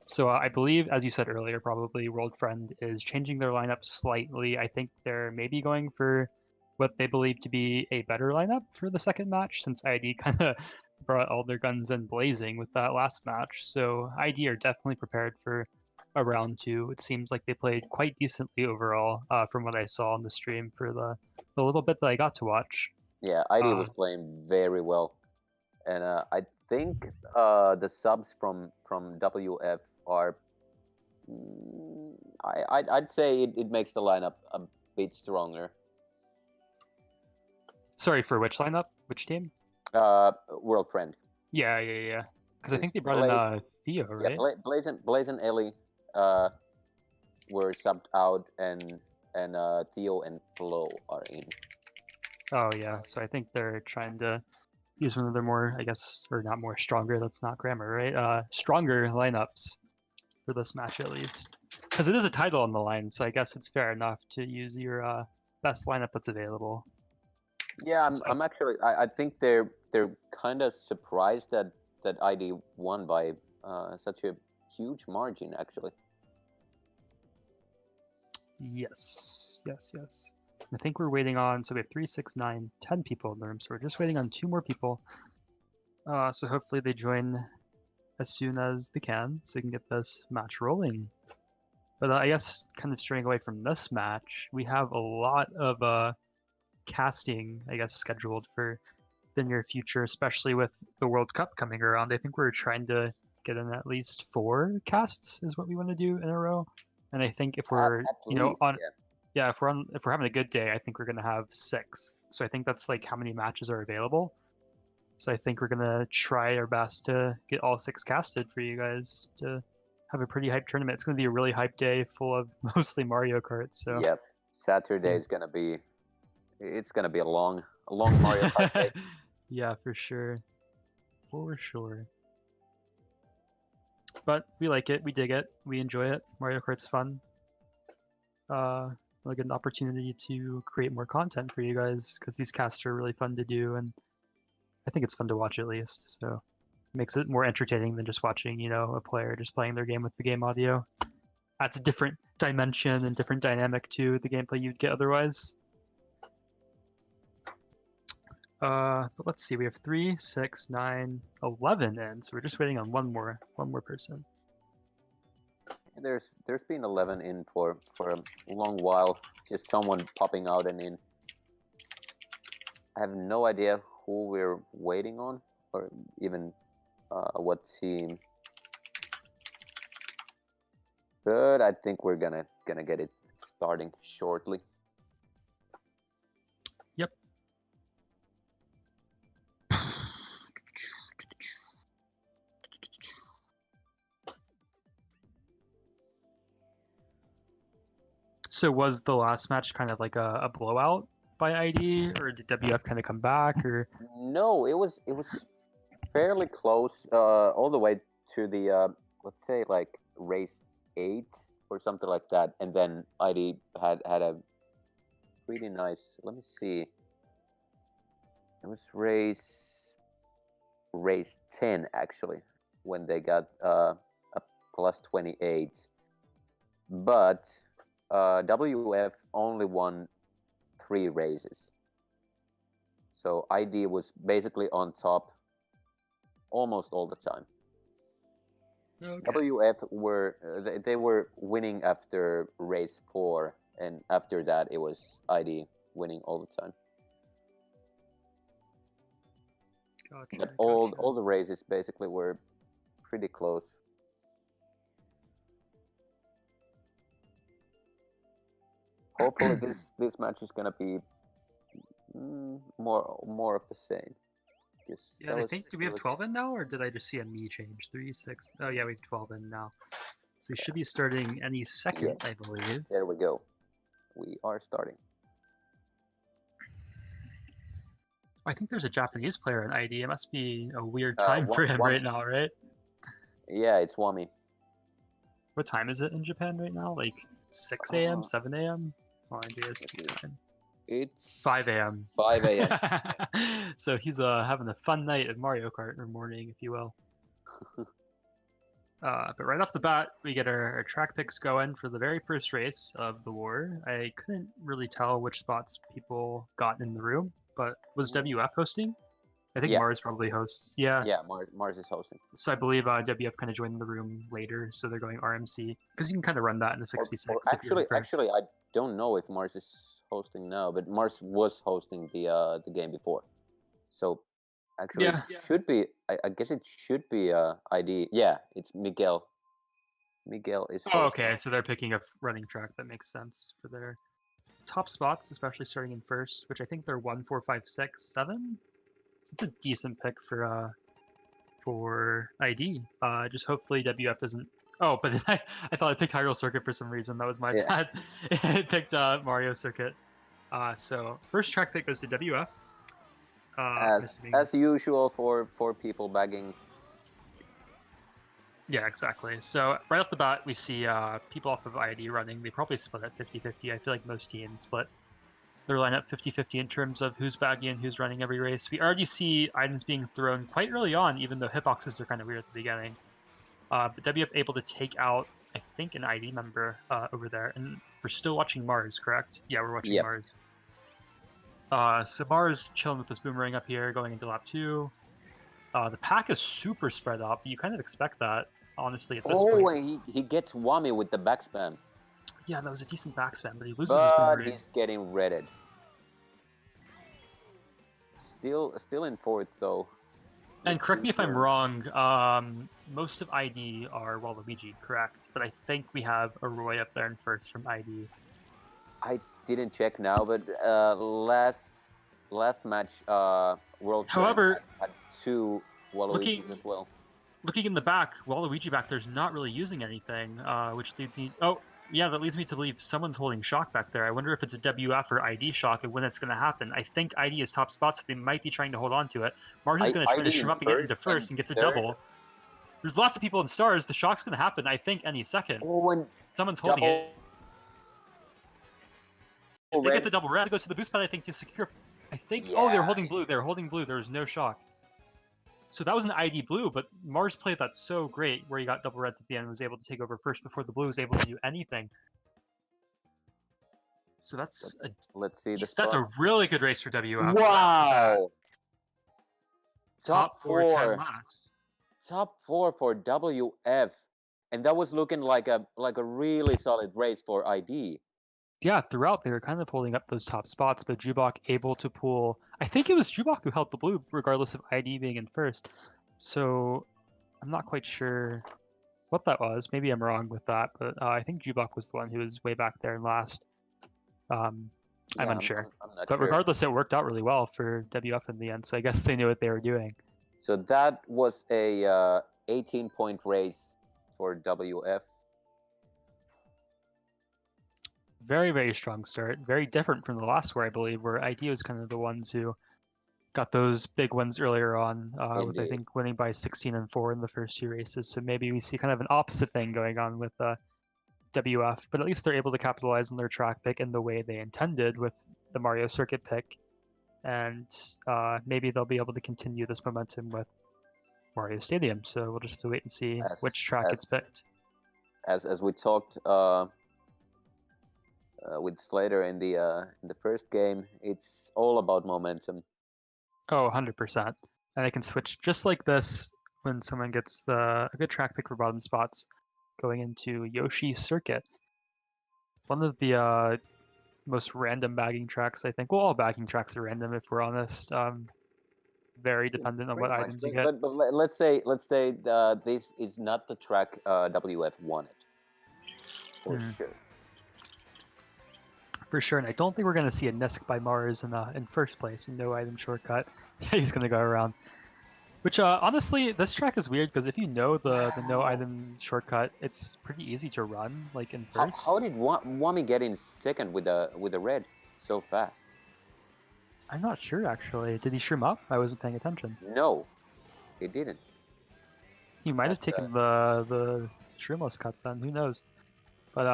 So I believe, as you said earlier, probably World Friend is changing their lineup slightly. I think they're maybe going for what they believe to be a better lineup for the second match, since ID kind of brought all their guns in blazing with that last match. So ID are definitely prepared for a round 2. It seems like they played quite decently overall, from what I saw on the stream for the little bit that I got to watch. Yeah, ID was playing very well, and I think the subs from WF are. I'd say it makes the lineup a bit stronger. Sorry, for which lineup? Which team? World Friend. Yeah. Because I think they brought in Theo, right? Yeah, Blaze and Ellie were subbed out, and Theo and Flo are in. Oh yeah, so I think they're trying to use one of their more, I guess, or not more, stronger, that's not grammar, right? Stronger lineups for this match at least. Because it is a title on the line, so I guess it's fair enough to use your best lineup that's available. Yeah, I'm actually. I think they're kind of surprised that ID won by such a huge margin, actually. Yes. I think we're waiting on, so we have 3, 6, 9, 10 people in the room, so we're just waiting on 2 more people. So hopefully they join as soon as they can, so we can get this match rolling. But I guess kind of straying away from this match, we have a lot of casting, I guess, scheduled for the near future, especially with the World Cup coming around. I think we're trying to get in at least 4 casts is what we want to do in a row. And I think if we're if we're having a good day, I think we're gonna have 6. So I think that's like how many matches are available. So I think we're gonna try our best to get all 6 casted for you guys to have a pretty hype tournament. It's gonna be a really hype day full of mostly Mario Kart. So yep, Saturday is gonna be. It's gonna be a long Mario Kart day. Yeah, for sure. But we like it, we dig it, we enjoy it. Mario Kart's fun. Like an opportunity to create more content for you guys, because these casts are really fun to do, and I think it's fun to watch at least. So it makes it more entertaining than just watching, a player just playing their game with the game audio. Adds a different dimension and different dynamic to the gameplay you'd get otherwise. But let's see, we have 3, 6, 9, 11 in, so we're just waiting on one more person. There's been 11 in for a long while, just someone popping out and in. I have no idea who we're waiting on, or even what team. But I think we're gonna get it starting shortly. Yep, So was the last match kind of like a blowout by ID, or did WF kind of come back? Or No, it was fairly close, all the way to the let's say like race 8 or something like that, and then ID had a pretty nice. Let me see. It was race 10 actually when they got a plus 28, but WF only won 3 races, so ID was basically on top almost all the time. okay. WF were they were winning after race 4, and after that it was ID winning all the time. Gotcha, But gotcha. all the races basically were pretty close. Hopefully this match is gonna be more of the same. Yeah, and I think, do we have 12 in now, or did I just see a me change? 3, 6. Oh yeah, we have 12 in now. So we should be starting any second, Yeah. I believe. There we go. We are starting. I think there's a Japanese player in ID. It must be a weird time for him Wami. right now, right? Yeah, it's Wami. What time is it in Japan right now? Like 6 a.m., 7 a.m.? No idea. Time. It's 5 a.m. 5 a.m. So he's having a fun night of Mario Kart, or morning, if you will. But right off the bat, we get our track picks going for the very first race of the war. I couldn't really tell which spots people got in the room, but was WF hosting? I think Yeah. Mars probably hosts. Yeah. Yeah, Mars is hosting. So I believe WF kind of joined the room later, so they're going RMC because you can kind of run that in the 6v6. Actually, I don't know if Mars is hosting now, but Mars was hosting the game before. So actually, Yeah. it should be. I guess it should be ID. Yeah, it's Miguel. Miguel is. Oh, hosting. okay. So they're picking a running track that makes sense for their top spots, especially starting in first, which I think they're 1, 4, 5, 6, 7. So it's a decent pick for ID. Just hopefully WF doesn't. Oh, but I thought I picked Hyrule Circuit for some reason. That was my bad. I picked Mario Circuit. So first track pick goes to WF. As usual for people bagging. Yeah, exactly. So right off the bat, we see people off of ID running. They probably split at 50-50. I feel like most teams split their lineup 50-50 in terms of who's bagging and who's running every race. We already see items being thrown quite early on, even though hitboxes are kind of weird at the beginning. But WF able to take out, I think, an ID member over there. And we're still watching Mars, correct? Yeah, we're watching Mars. So Mars chilling with this boomerang up here, going into lap 2. The pack is super spread up. You kind of expect that, honestly, at this point. Oh, and he gets Wami with the backspam. Yeah, that was a decent backspam, but he loses his boomerang. But he's getting redded. Still in fourth, though. And correct me if I'm wrong, most of ID are Waluigi, correct? But I think we have a Roy up there in first from ID. I didn't check now, but last match, World However, had 2 Waluigi as well. Looking in the back, Waluigi back there's not really using anything, which leads me... Oh, yeah, that leads me to believe someone's holding shock back there. I wonder if it's a WF or ID shock and when it's going to happen. I think ID is top spot, so they might be trying to hold on to it. Martin's going to try to shim up and get into first and gets a double. There's lots of people in stars. The shock's going to happen, I think, any second. Oh, and someone's holding it. They get the double red to go to the boost pad, I think, to secure... I think... Yeah. Oh, they're holding blue. They're holding blue. There was no shock. So that was an ID blue, but Mars played that so great where he got double reds at the end and was able to take over first before the blue was able to do anything. So that's let's see. That's a really good race for WF. Wow! Top 4, 10 last. Top 4 for WF, and that was looking like a really solid race for ID. Yeah, throughout they were kind of holding up those top spots, but Jubok able to pull... I think it was Jubok who held the blue, regardless of ID being in first. So I'm not quite sure what that was. Maybe I'm wrong with that, but I think Jubok was the one who was way back there in last. I'm unsure. I'm not but sure. Regardless, it worked out really well for WF in the end, so I guess they knew what they were doing. So that was a 18-point race for WF. very, very strong start. Very different from the last war, I believe, where ID was kind of the ones who got those big wins earlier on, with I Indeed. think winning by 16-4 in the first two races. So maybe we see kind of an opposite thing going on with WF, but at least they're able to capitalize on their track pick in the way they intended with the Mario Circuit pick, and maybe they'll be able to continue this momentum with Mario Stadium. So we'll just have to wait and see which track gets picked. As we talked with Slater in the first game, it's all about momentum. Oh, 100%. And I can switch just like this when someone gets a good track pick for bottom spots going into Yoshi Circuit. One of the most random bagging tracks, I think. Well, all bagging tracks are random if we're honest. Very dependent on what Pretty much, items you get. but let's say this is not the track WF wanted. For sure. For sure, and I don't think we're going to see a Nisk by Mars in first place, and no item shortcut. He's going to go around. Which, honestly, this track is weird, because if you know the no item shortcut, it's pretty easy to run, like, in first. How did Wami get in second with the red so fast? I'm not sure, actually. Did he shroom up? I wasn't paying attention. No, he didn't. He might have taken the shroomless cut, then. Who knows? But,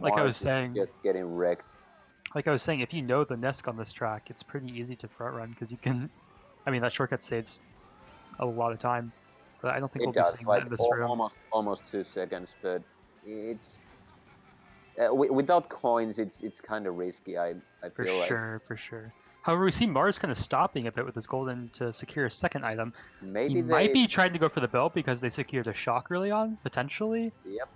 like I was saying... just getting wrecked. Like I was saying, if you know the Nisk on this track, it's pretty easy to front run, because you can... I mean, that shortcut saves a lot of time, but I don't think we'll be seeing that in this room. Almost 2 seconds, but it's... without coins, it's kind of risky, I feel like. For sure. However, we see Mars kind of stopping a bit with his golden to secure a second item. Maybe he might be trying to go for the belt because they secured a shock early on, potentially. Yep.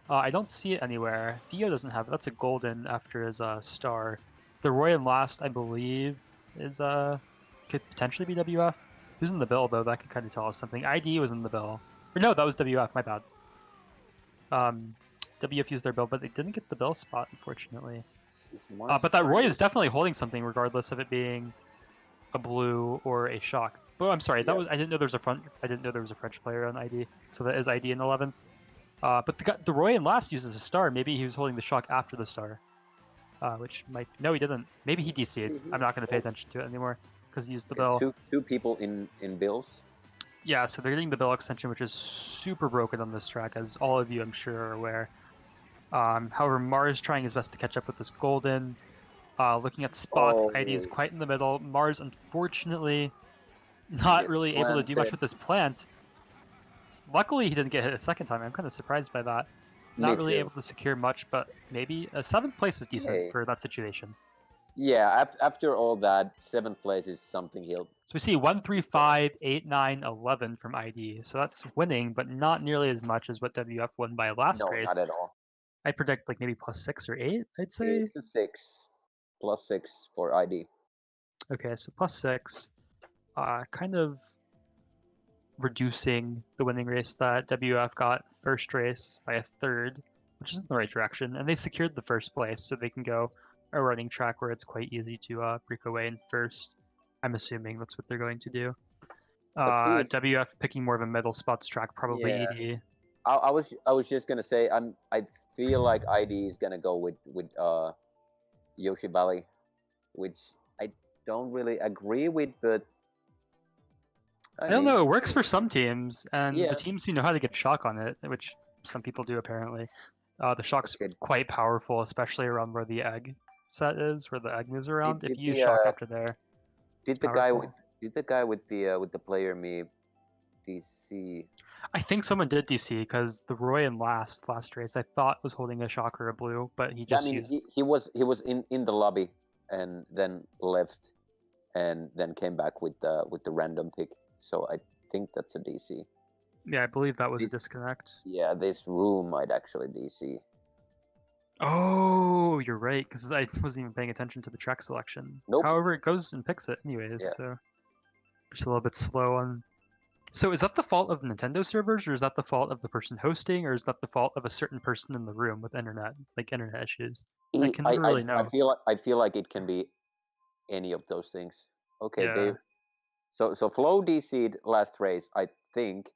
I don't see it anywhere. Theo doesn't have it. That's a golden after his star. The Roy and last, I believe, is could potentially be WF. Who's in the bill though? That could kind of tell us something. ID was in the bill. Or no, that was WF. My bad. WF used their bill, but they didn't get the bill spot, unfortunately. But that Roy is definitely holding something, regardless of it being a blue or a shock. Oh, I'm sorry. That was I didn't know there was a front. I didn't know there was a French player on ID. So that is ID in 11th. But the Roy in last uses a star. Maybe he was holding the shock after the star, which might... No, he didn't. Maybe he DC'd. I'm not going to pay attention to it anymore because he used the bill. Two people in bills. Yeah, so they're getting the bill extension, which is super broken on this track, as all of you, I'm sure, are aware. However, Mars trying his best to catch up with this golden. Looking at spots, ID is quite in the middle. Mars, unfortunately, not really able to do much with this plant. Luckily, he didn't get hit a second time. I'm kind of surprised by that. Not really able to secure much, but maybe a 7th place is decent for that situation. Yeah, after all that, 7th place is something he'll... So we see 1, 3, 5, 8, 9, 11 from ID. So that's winning, but not nearly as much as what WF won by last race. No, not at all. I predict like maybe +6 or 8, I'd say. +6 for ID. Okay, so +6. Kind of reducing the winning race that WF got first race by a third, which is in the right direction. And they secured the first place, so they can go a running track where it's quite easy to break away in first. I'm assuming that's what they're going to do. WF picking more of a middle spots track, probably ED. I was just gonna say I feel like ID is gonna go with Yoshi Valley, which I don't really agree with, but I don't know. It works for some teams, and the teams who know how to get shock on it, which some people do apparently. The shock's quite powerful, especially around where the egg set is, where the egg moves around. If you use shock after there, did the guy with the player me DC? I think someone did DC because the Roy in last race I thought was holding a shock or a blue, but he just used. He was in the lobby and then left, and then came back with the random pick. So I think that's a DC. Yeah, I believe that was a disconnect. Yeah, this room might actually DC. Oh, you're right, because I wasn't even paying attention to the track selection. Nope. However, it goes and picks it anyways, so just a little bit slow on. So is that the fault of Nintendo servers, or is that the fault of the person hosting, or is that the fault of a certain person in the room with internet issues? I can never really know. I feel like it can be any of those things. Okay, yeah. So Flow DC'd last race, I think,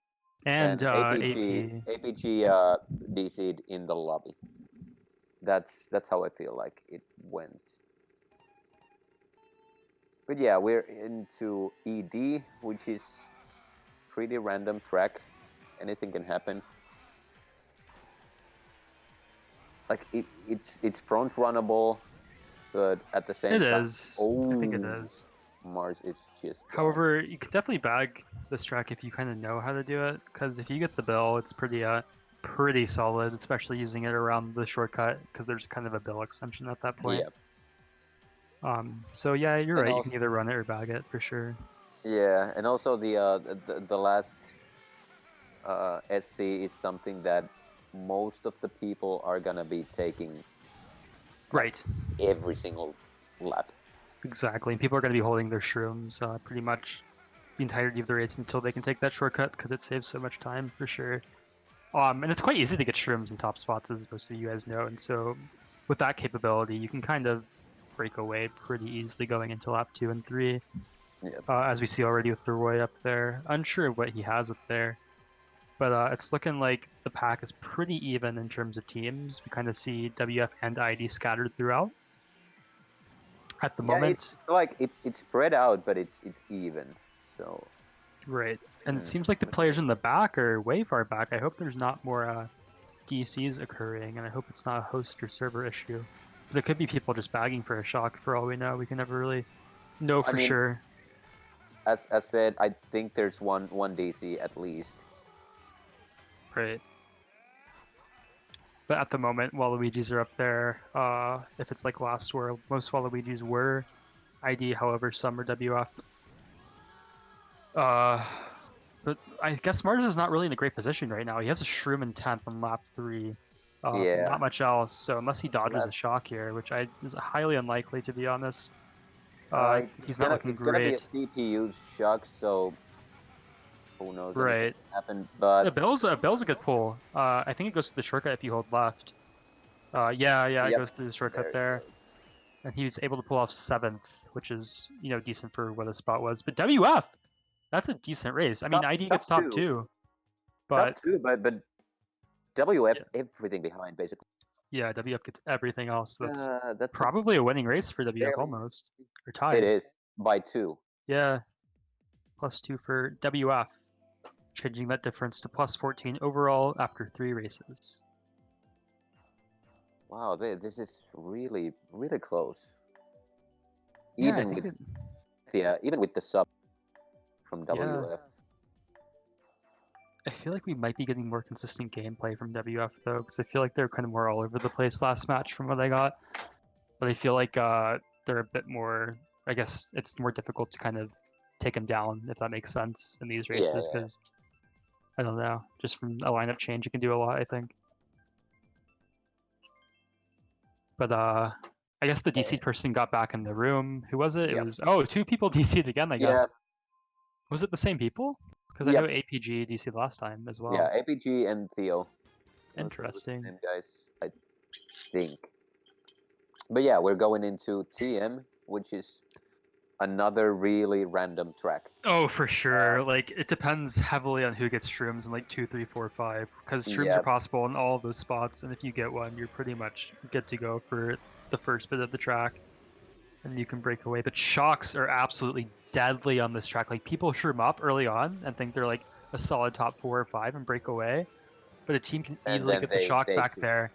and APG DC'd in the lobby. That's how I feel like it went. But yeah, we're into ED, which is pretty random track. Anything can happen. Like it's front runnable, but at the same It time, is. I think it is. Mars is just. However, you could definitely bag this track if you kind of know how to do it, because if you get the bill, it's pretty solid, especially using it around the shortcut, because there's kind of a bill extension at that point. Yeah. So yeah, you're And right. You can either run it or bag it for sure. Yeah, and also the last SC is something that most of the people are gonna be taking Right. every single lap. Exactly. And people are going to be holding their shrooms pretty much the entirety of the race until they can take that shortcut because it saves so much time for sure. And it's quite easy to get shrooms in top spots, as most of you guys know. And so with that capability, you can kind of break away pretty easily going into lap 2 and 3. Yeah. As we see already with the Roy up there. Unsure of what he has up there. But it's looking like the pack is pretty even in terms of teams. We kind of see WF and ID scattered throughout at the moment. It's like it's spread out, but it's even. So right, and it seems like the players in the back are way far back. I hope there's not more DCs occurring, and I hope it's not a host or server issue. But it could be people just bagging for a shock. For all we know, we can never really know for sure. As said, I think there's one DC at least. Right. But at the moment, Waluigis are up there. If it's like last world, most Waluigis were ID, however, some are WF. But I guess Mars is not really in a great position right now. He has a Shroom in 10th on lap 3. Yeah. Not much else, so unless he dodges a shock here, which is highly unlikely to be honest. He's not looking great. It's gonna be a CPU shock, so who knows? Right. Happen, but a Bill's a good pull. I think it goes to the shortcut if you hold left. It goes through the shortcut there. And he was able to pull off 7th, which is, decent for what his spot was. But WF, that's a decent race. I mean, ID gets top 2. But top 2, but WF everything behind basically. Yeah, WF gets everything else. That's probably a winning race for WF almost. Or tied. It is by 2. Yeah. +2 for WF. Changing that difference to +14 overall after 3 races. Wow, this is really, really close. Yeah, even with the sub from WF. I feel like we might be getting more consistent gameplay from WF though, because I feel like they're kind of more all over the place last match from what I got. But I feel like they're a bit more. I guess it's more difficult to kind of take them down, if that makes sense, in these races, because I don't know, just from a lineup change, you can do a lot, I think. But I guess the DC person got back in the room. Who was it? It was 2 people DC'd again, I guess. Was it the same people? Because I know APG DC'd last time as well. Yeah, APG and Theo. Interesting. Same guys, I think. But yeah, we're going into TM, which is another really random track. Oh, for sure. Like, it depends heavily on who gets shrooms in like 2, 3, 4, 5. Because shrooms are possible in all of those spots, and if you get one, you're pretty much good to go for the first bit of the track. And you can break away. But shocks are absolutely deadly on this track. Like, people shroom up early on and think they're like a solid top 4 or 5 and break away. But a team can easily get the shock back there,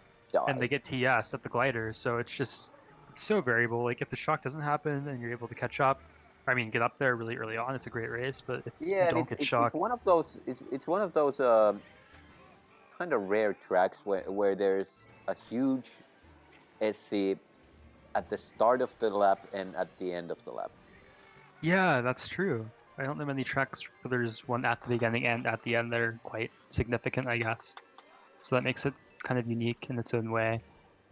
and they get TS at the glider. So it's so variable. Like, if the shock doesn't happen and you're able to catch up, get up there really early on, it's a great race. But if you don't get shocked, it's one of those kind of rare tracks where there's a huge SC at the start of the lap and at the end of the lap. Yeah, that's true. I don't know many tracks where there's one at the beginning and at the end that are quite significant, I guess. So that makes it kind of unique in its own way.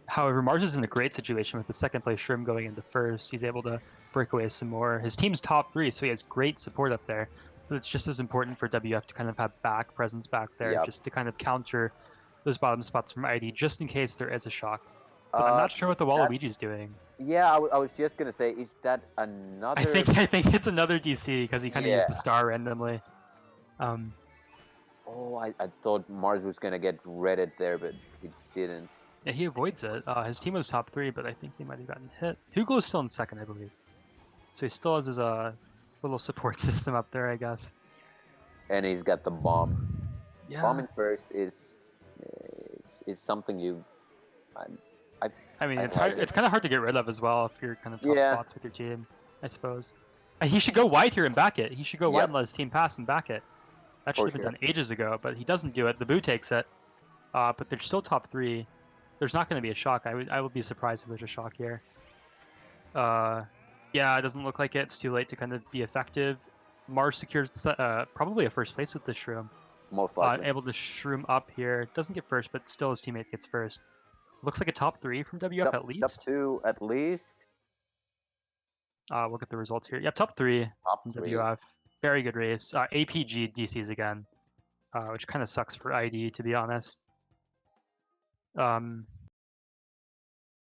However, Mars is in a great situation with the second place Shroom going into first. He's able to break away some more. His team's top 3, so he has great support up there. But it's just as important for WF to kind of have presence back there, just to kind of counter those bottom spots from ID, just in case there is a shock. But I'm not sure what the Waluigi's doing. Yeah, I was just gonna say, is that another? I think it's another DC because he kind of used the star randomly. Oh, I thought Mars was gonna get redded there, but he didn't. Yeah, he avoids it. His team was top 3, but I think they might have gotten hit. Hugo's still in second, I believe. So he still has his little support system up there, I guess. And he's got the bomb. Yeah. Bombing first is something you. I mean, I it's like hard. it. It's kind of hard to get rid of as well if you're kind of top Yeah. spots with your team, I suppose. He should go wide here and back it. He should go wide and let his team pass and back it. That should have been done ages ago, but he doesn't do it. The Boo takes it, but they're still top 3. There's not going to be a shock. I would be surprised if there's a shock here. Yeah, it doesn't look like it. It's too late to kind of be effective. Mars secures probably a first place with this shroom. Most likely. Able to shroom up here. Doesn't get first, but still his teammate gets first. Looks like a top 3 from WF at least. Top 2 at least. Look at the results here. Yep, top 3 from WF. Very good race. APG DCs again, which kind of sucks for ID, to be honest.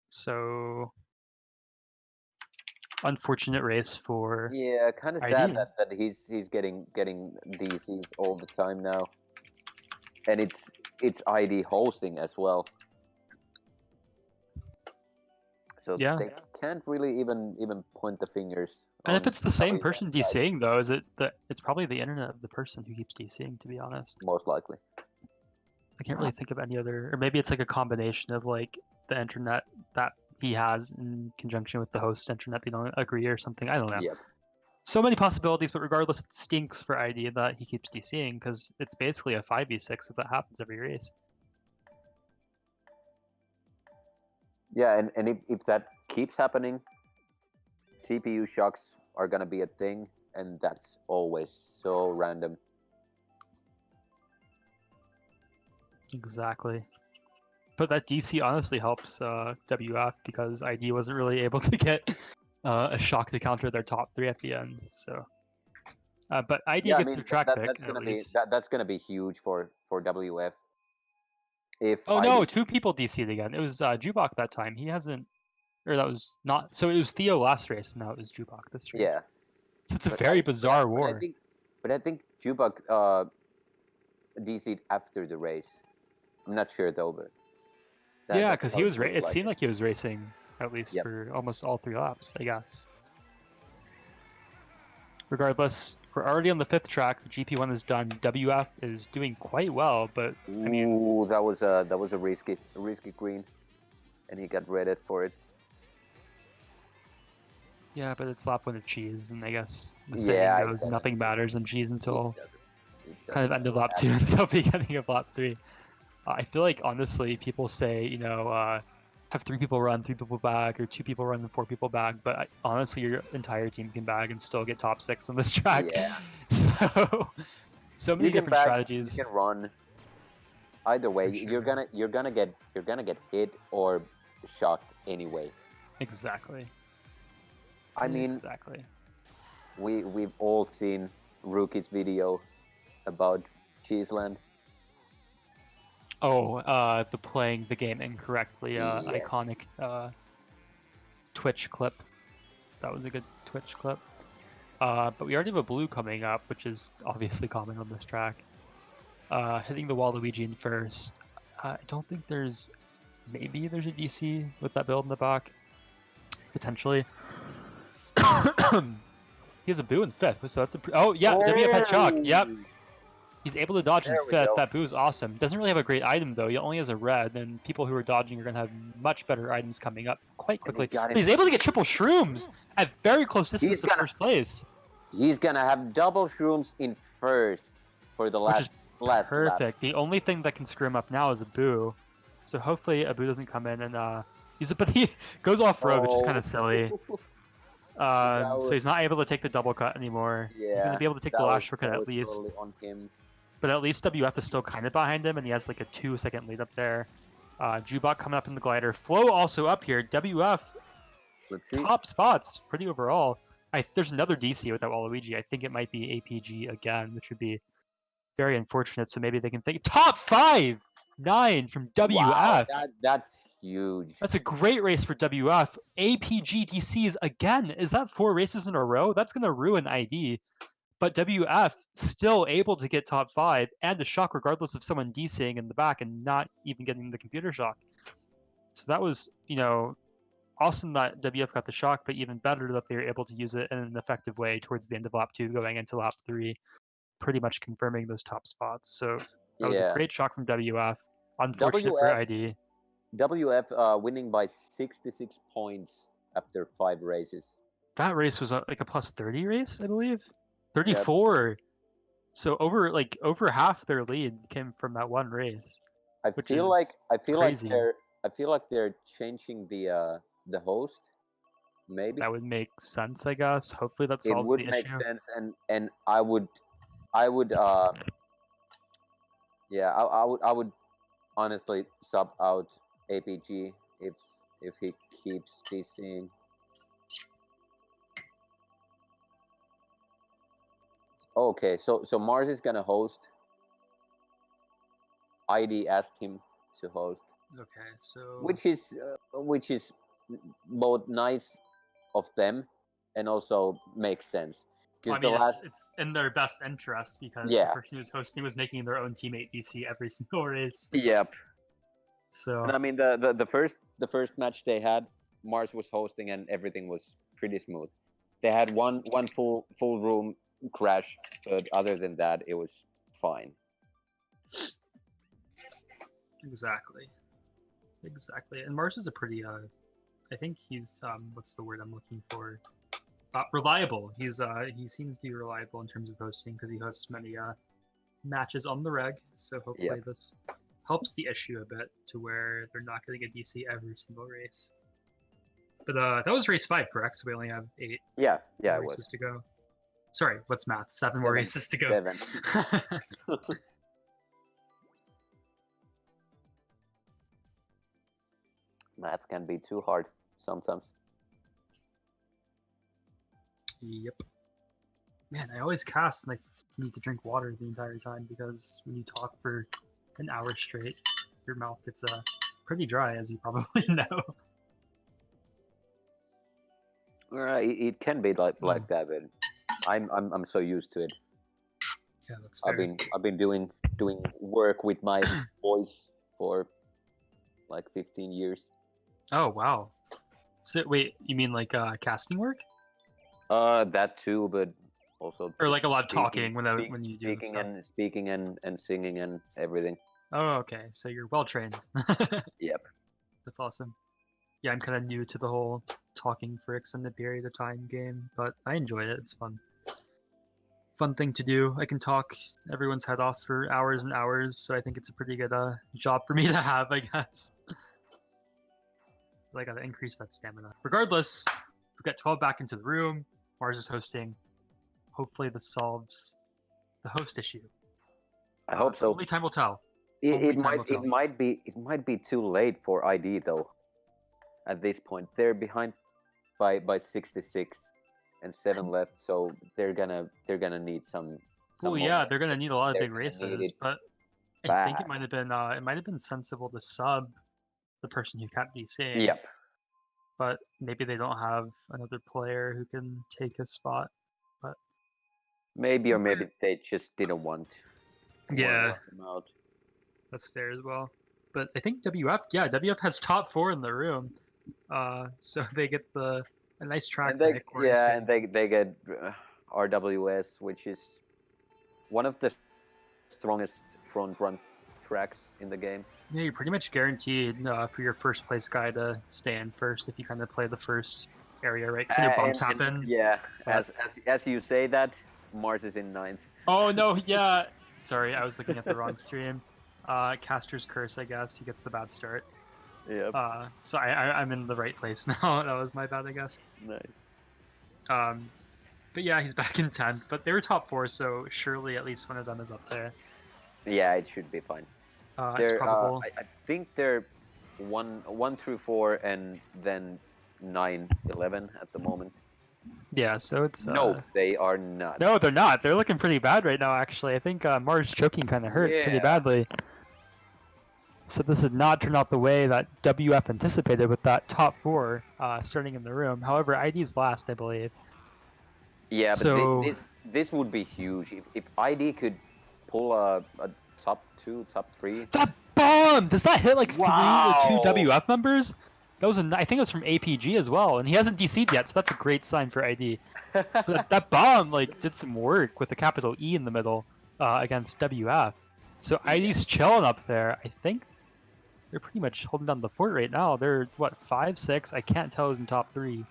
So unfortunate race for kind of ID. sad that he's getting DCs all the time now, and it's ID hosting as well. So they can't really even point the fingers. And if it's the same person DCing though, is it that it's probably the internet of the person who keeps DCing, to be honest. Most likely. I can't really think of any other, or maybe it's like a combination of like the internet that he has in conjunction with the host's internet they don't agree or something. I don't know. Yep. So many possibilities, but regardless, it stinks for ID that he keeps DCing because it's basically a 5v6 if that happens every race. Yeah, and if that keeps happening, CPU shocks are gonna be a thing, and that's always so random. Exactly. But that DC honestly helps WF because ID wasn't really able to get a shock to counter their top 3 at the end. So, but ID gets their track pick at least. That's gonna be huge for WF. If no, 2 people DC'd again. It was Jubok that time. He hasn't, or that was not. So it was Theo last race, and now it was Jubok this race. Yeah. So it's a very bizarre war. But I think Jubok DC'd after the race. I'm not sure though, but yeah, because he was. It seemed like he was racing at least for almost all 3 laps, I guess. Regardless, we're already on the 5th track. GP1 is done. WF is doing quite well, but I mean, that was a risky green, and he got redded for it. Yeah, but it's lap 1 of cheese, and I guess the saying goes nothing matters in cheese until kind of end of lap 2 until beginning of lap 3. I feel like honestly, people say have 3 people run, 3 people bag, or 2 people run and 4 people bag. But honestly, your entire team can bag and still get top 6 on this track. Yeah. So many different strategies. You can run. Either way, you're gonna get hit or shocked anyway. Exactly. I mean, we've all seen Rookie's video about Cheeseland. Oh, the playing the game incorrectly, iconic Twitch clip. That was a good Twitch clip. But we already have a blue coming up, which is obviously common on this track. Hitting the Waluigi in first. I don't think maybe there's a DC with that build in the back. Potentially. He has a boo in 5th, so that's WF had shock. Yep. He's able to dodge in 5th. That boo is awesome. Doesn't really have a great item though. He only has a red, and people who are dodging are going to have much better items coming up quite quickly. He's able to get triple shrooms at very close distance to first place. He's going to have double shrooms in first for the last perfect. lap. The only thing that can screw him up now is a boo. So hopefully a boo doesn't come in and but he goes off road, which is kind of silly. So he's not able to take the double cut anymore. Yeah, he's going to be able to take the last shortcut at least. Totally on him. But at least WF is still kind of behind him, and he has like a 2-second lead up there. Jubok coming up in the glider. Flo also up here. WF, top spots, pretty overall. There's another DC with that Waluigi. I think it might be APG again, which would be very unfortunate. So maybe they can think top 5, 9 from WF. Wow, that's huge. That's a great race for WF. APG DCs again. Is that 4 races in a row? That's going to ruin ID. But WF still able to get top 5 and a shock regardless of someone DCing in the back and not even getting the computer shock. So that was, awesome that WF got the shock, but even better that they were able to use it in an effective way towards the end of lap 2 going into lap 3, pretty much confirming those top spots. So that was a great shock from WF. Unfortunate for ID. WF winning by 66 points after 5 races. That race was like a plus 30 race, I believe. 34. Yep. So over half their lead came from that one race. I feel like they're changing the host. Maybe that would make sense, I guess. Hopefully that solves the issue. It would make sense, and I would I would honestly sub out APG if he keeps DCing. Okay, so Mars is gonna host. ID asked him to host. Okay, so which is both nice of them and also makes sense. Well, I mean, it's in their best interest because the person who's hosting was making their own teammate DC every single race. Yep. So. And I mean, the first match they had, Mars was hosting and everything was pretty smooth. They had one full room crash, but other than that, it was fine. Exactly. And Mars is a pretty, I think he's, what's the word I'm looking for? Reliable. He seems to be reliable in terms of hosting because he hosts many matches on the reg. So hopefully this helps the issue a bit to where they're not going to get DC every single race. But that was race 5, correct? So we only have 8 races to go. Sorry, what's math? 7 more races to go. 7. Math can be too hard sometimes. Yep. Man, I always cast and I need to drink water the entire time because when you talk for an hour straight, your mouth gets pretty dry, as you probably know. It can be like that, but I'm so used to it. Yeah, that's fair. I've been doing work with my voice for like 15 years. Oh wow! So wait, you mean like casting work? That too, but also or like a lot of talking when you do speaking and singing and everything. Oh, okay. So you're well trained. Yep. That's awesome. Yeah, I'm kind of new to the whole talking for extended period of time game, but I enjoy it. It's fun. Fun thing to do. I can talk everyone's head off for hours and hours, so I think it's a pretty good job for me to have, I guess. But I gotta increase that stamina. Regardless, we've got 12 back into the room. Mars is hosting. Hopefully this solves the host issue. I hope so. Only time will tell. It might be too late for ID though. At this point, they're behind by 66 and 7 left, so they're gonna need some. Oh yeah, they're gonna need a lot of big races, but I think it might have been sensible to sub the person who kept DCing. Yep. But maybe they don't have another player who can take his spot. But maybe they just didn't want. Yeah. That's fair as well. But I think WF has top 4 in the room. So they get a nice track. And they get RWS, which is one of the strongest front run tracks in the game. Yeah, you're pretty much guaranteed for your first place guy to stay in first if you kind of play the first area, right? Because your bumps happen. Yeah, but... as you say that, Mars is in 9th. Oh no, yeah. Sorry, I was looking at the wrong stream. Caster's Curse, I guess. He gets the bad start. Yeah. So I'm in the right place now. That was my bad, I guess. Nice. But yeah, he's back in 10th. But they were top 4, so surely at least one of them is up there. Yeah, it should be fine. It's probable. I think they're 1 through 4, and then 9, 11 at the moment. Yeah, so it's... No, they are not. No, they're not. They're looking pretty bad right now, actually. I think Mars choking kind of hurt pretty badly. So this did not turn out the way that WF anticipated with that top 4 starting in the room. However, ID's last, I believe. Yeah, but this would be huge. If ID could pull a top 2, top 3. That bug! bomb! Does that hit like 3 or 2 Wow. WF members? That was I think it was from APG as well, and he hasn't DC'd yet, so that's a great sign for ID. But that bomb like did some work with a capital E in the middle against WF. So ID's chilling up there. I think they're pretty much holding down the fort right now. They're what 5-6. I can't tell who's in top 3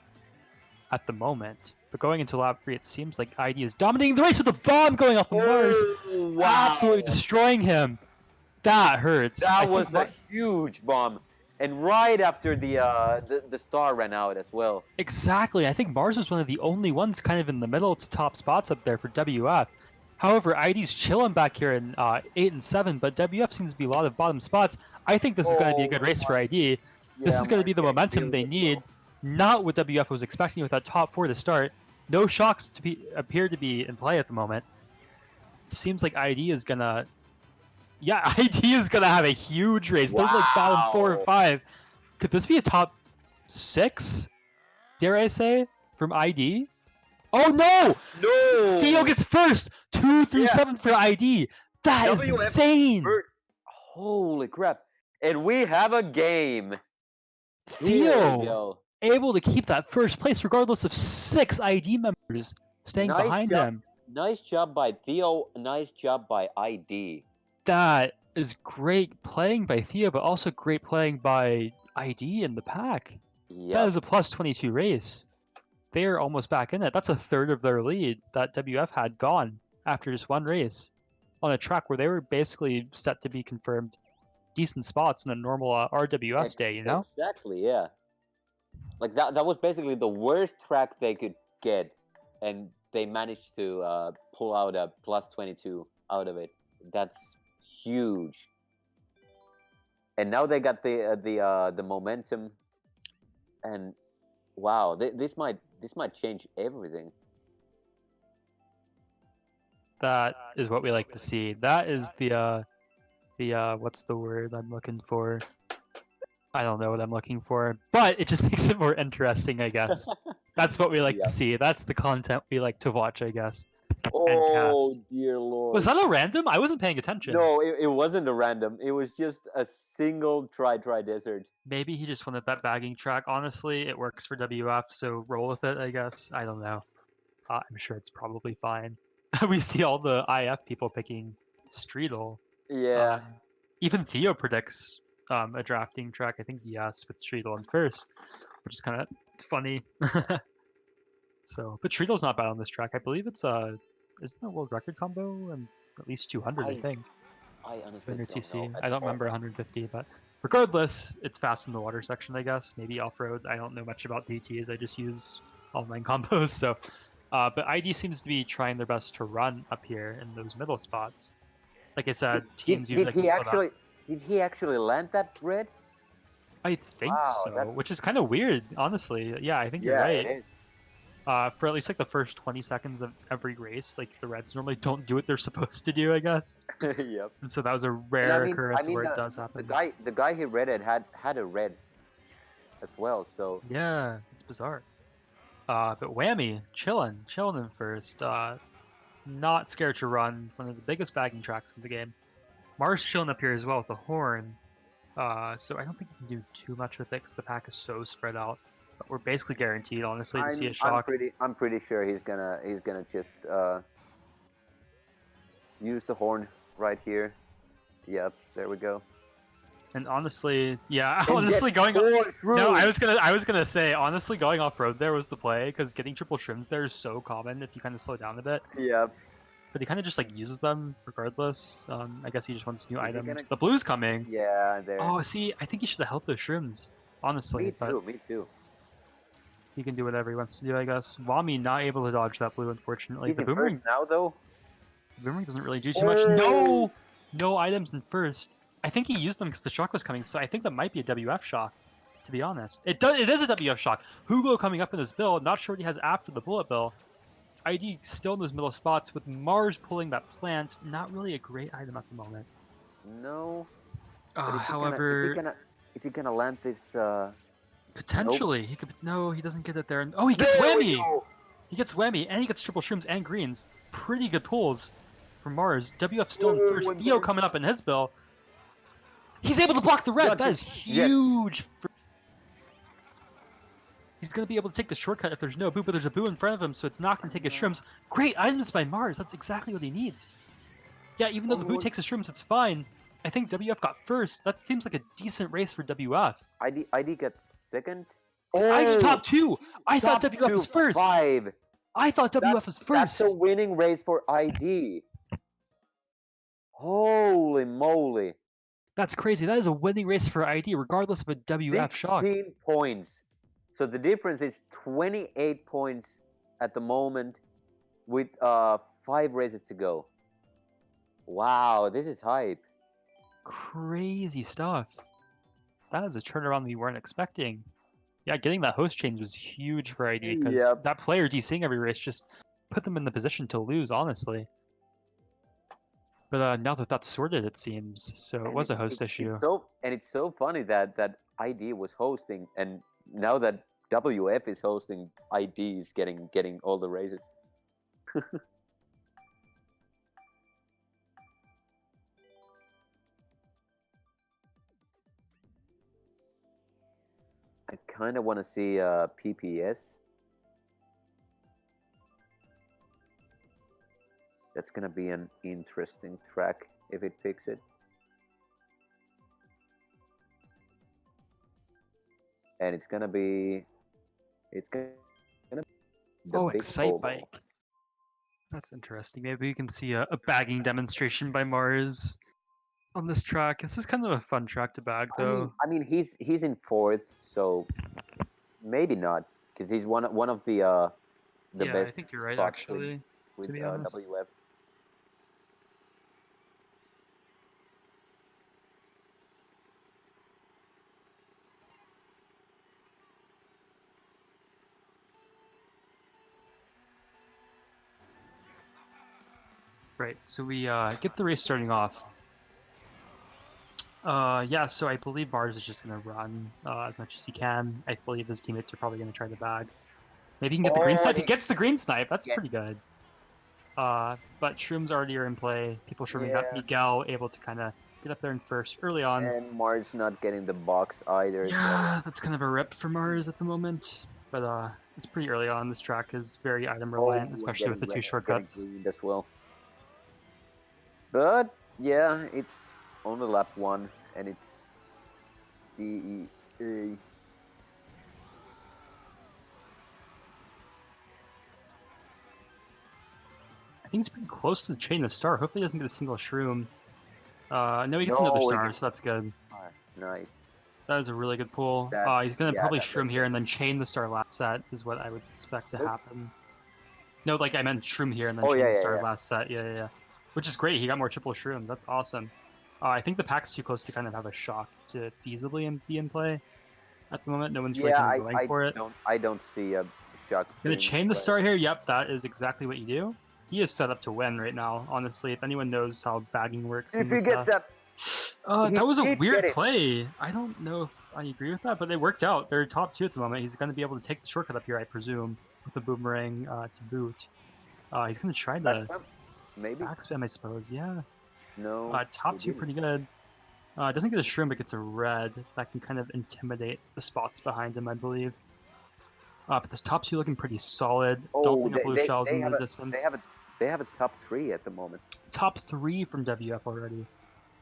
at the moment. But going into lap 3, it seems like ID is dominating the race with a bomb going off the Mars, Wow. absolutely destroying him. That hurts. That was a huge bomb. And right after the star ran out as well. Exactly. I think Mars was one of the only ones kind of in the middle to top spots up there for WF. However, ID's chilling back here in 8 and 7, but WF seems to be a lot of bottom spots. I think this is going to be a good race for ID. This is going to be the momentum they need. Not what WF was expecting with that top 4 to start. No shocks appear to be in play at the moment. It seems like ID is going to... Yeah, ID is going to have a huge race. They're like bottom 4 or 5. Could this be a top 6, dare I say, from ID? Oh, no! No! Theo gets first! 2 through 7 for ID. That is insane! Holy crap. And we have a game. Theo able to keep that first place regardless of 6 ID members staying behind him. Nice job by Theo. Nice job by ID. That is great playing by Theo, but also great playing by ID in the pack. Yep. That is a plus 22 race. They are almost back in it. That's a third of their lead that WF had gone after just 1 race on a track where they were basically set to be confirmed decent spots in a normal RWS day, you know? Exactly, yeah. Like that was basically the worst track they could get, and they managed to pull out a plus 22 out of it. That's huge. And now they got the momentum, and wow, this might change everything. That is what we like to see. That is the what's the word I'm looking for? I don't know what I'm looking for, but it just makes it more interesting, I guess. That's what we like to see. That's the content we like to watch, I guess. Oh dear lord! Was that a random? I wasn't paying attention. No, it wasn't a random. It was just a single try desert. Maybe he just wanted that bagging track. Honestly, it works for WF, so roll with it, I guess. I don't know. I'm sure it's probably fine. We see all the IF people picking Streetle. Yeah. Even Theo predicts a drafting track. I think DS with Streetle in first, which is kind of funny. So, but Streetle's not bad on this track. I believe it's isn't it a world record combo and at least 200, I think. I honestly don't TC. know. I don't remember 150, but regardless, it's fast in the water section, I guess. Maybe off-road. I don't know much about DTs. I just use online combos. So, but ID seems to be trying their best to run up here in those middle spots. Like I said, teams usually did he actually land that red? I think so, which is kind of weird, honestly. Yeah, I think you're right. It is. For at least like the first 20 seconds of every race, like the Reds normally don't do what they're supposed to do, I guess. Yep. And so that was a rare occurrence where it does happen. The guy he redded had a red as well, so yeah, it's bizarre. But Whammy chilling in first. Not scared to run, one of the biggest bagging tracks in the game. Mars chilling up here as well with the horn. So I don't think you can do too much with it because the pack is so spread out. But we're basically guaranteed, honestly, to see a shock. I'm pretty sure he's gonna just use the horn right here. Yep, there we go. And honestly, yeah, honestly going no, I was gonna say honestly going off road there was the play because getting triple shrims there is so common if you kind of slow down a bit. Yeah. But he kind of just like uses them regardless. I guess he just wants new items. The blue's coming. Yeah, there. Oh, see, I think he should have held those shrims. Honestly, Me too. He can do whatever he wants to do, I guess. Wami not able to dodge that blue, unfortunately. He's the in boomerang first now though. The boomerang doesn't really do too much. No items in first. I think he used them because the shock was coming, so I think that might be a WF shock, to be honest. It is a WF shock. Hugo coming up in his build, not sure what he has after the bullet bill. ID still in those middle spots with Mars pulling that plant. Not really a great item at the moment. No. However, is he gonna land this? Potentially, he could. No, he doesn't get it there. Oh, he gets whammy. He gets whammy, and he gets triple shrooms and greens. Pretty good pulls from Mars. WF still in first. Theo coming up in his bill. He's able to block the red. Got That it. is Yes. huge. He's going to be able to take the shortcut if there's no boo, but there's a boo in front of him, so it's not going to take his shrooms. Great items by Mars. That's exactly what he needs. Yeah, even though the boo takes his shrooms, it's fine. I think WF got first. That seems like a decent race for WF. ID got second. ID top 2. I thought Top WF was two, first. 5. I thought WF was That's first. a winning race for ID. Holy moly. That's crazy. That is a winning race for ID, regardless of a WF shock. 16 points. So the difference is 28 points at the moment with 5 races to go. Wow, this is hype. Crazy stuff. That is a turnaround we weren't expecting. Yeah, getting that host change was huge for ID because Yep. that player DCing every race just put them in the position to lose, honestly. But now that that's sorted, it seems. So it was a host issue. It's so funny that ID was hosting, and now that WF is hosting, ID is getting all the races. I kind of want to see PPS. That's gonna be an interesting track if it picks it. And it's gonna be the big Excite pole. Bike. That's interesting. Maybe we can see a bagging demonstration by Mars on this track. This is kind of a fun track to bag, though. I mean, he's in 4th, so maybe not, because he's one of the yeah, best. I think you're right, spots actually. with to be honest. WF. Right, so we get the race starting off. Yeah, so I believe Mars is just going to run as much as he can. I believe his teammates are probably going to try to bag. Maybe he can get the green snipe. He gets the green snipe. That's pretty good. But shrooms already are in play. People shrooming got Miguel able to kind of get up there in first early on. And Mars not getting the box either. Yeah, that's kind of a rip for Mars at the moment. But it's pretty early on. This track is very item reliant, especially with the 2 shortcuts. As well. But yeah, it's on the lap 1, and it's DEA. I think he's pretty close to the chain the star. Hopefully he doesn't get a single shroom. No, he gets another star, so that's good. Nice. That is a really good pull. He's going to probably shroom here and then chain the star last set is what I would expect to happen. No, like I meant shroom here and then chain the star last set. Yeah. Which is great. He got more triple shroom. That's awesome. I think the pack's too close to kind of have a shock to feasibly be in play at the moment. No one's really kind of going for it. I don't see a shock. He's going to chain the star here. Yep, that is exactly what you do. He is set up to win right now, honestly. If anyone knows how bagging works. If he gets that... that was a weird play. I don't know if I agree with that, but it worked out. They're top 2 at the moment. He's going to be able to take the shortcut up here, I presume, with the boomerang to boot. He's going to try the backspam, I suppose. Yeah. No. Top 2 pretty good. Doesn't get a shroom, but gets a red. That can kind of intimidate the spots behind him, I believe. But this top 2 looking pretty solid. Don't think of blue shells in the distance. They have a top 3 at the moment. Top 3 from WF already.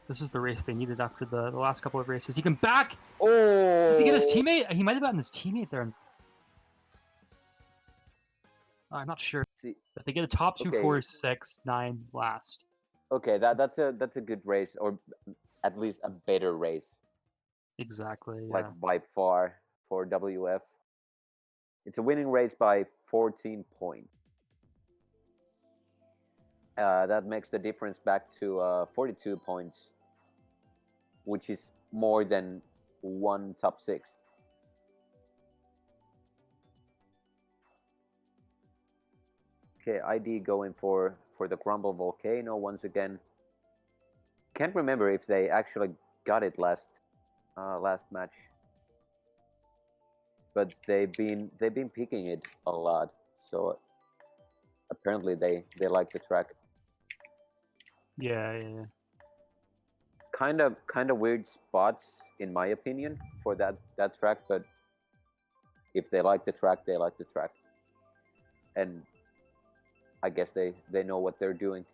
This is the race they needed after the last couple of races. He can back! Oh! Does he get his teammate? He might have gotten his teammate there. I'm not sure. But they get a top 2, 4, 6, 9 last. Okay, that's a good race, or at least a better race. Exactly. Yeah. Like by far for WF. It's a winning race by 14 points. That makes the difference back to 42 points, which is more than 1 top 6. Okay, ID going for the Grumble Volcano once again. Can't remember if they actually got it last match, but they've been picking it a lot. So apparently they like the track. Yeah. kind of weird spots in my opinion for that track, but if they like the track, they like the track, and I guess they know what they're doing.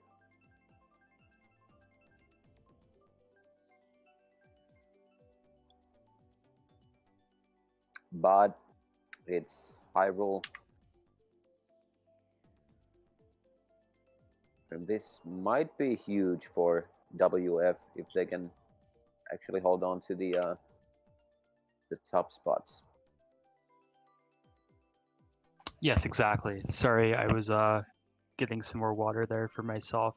But it's high roll. And this might be huge for WF if they can actually hold on to the top spots. Yes, exactly. Sorry, I was getting some more water there for myself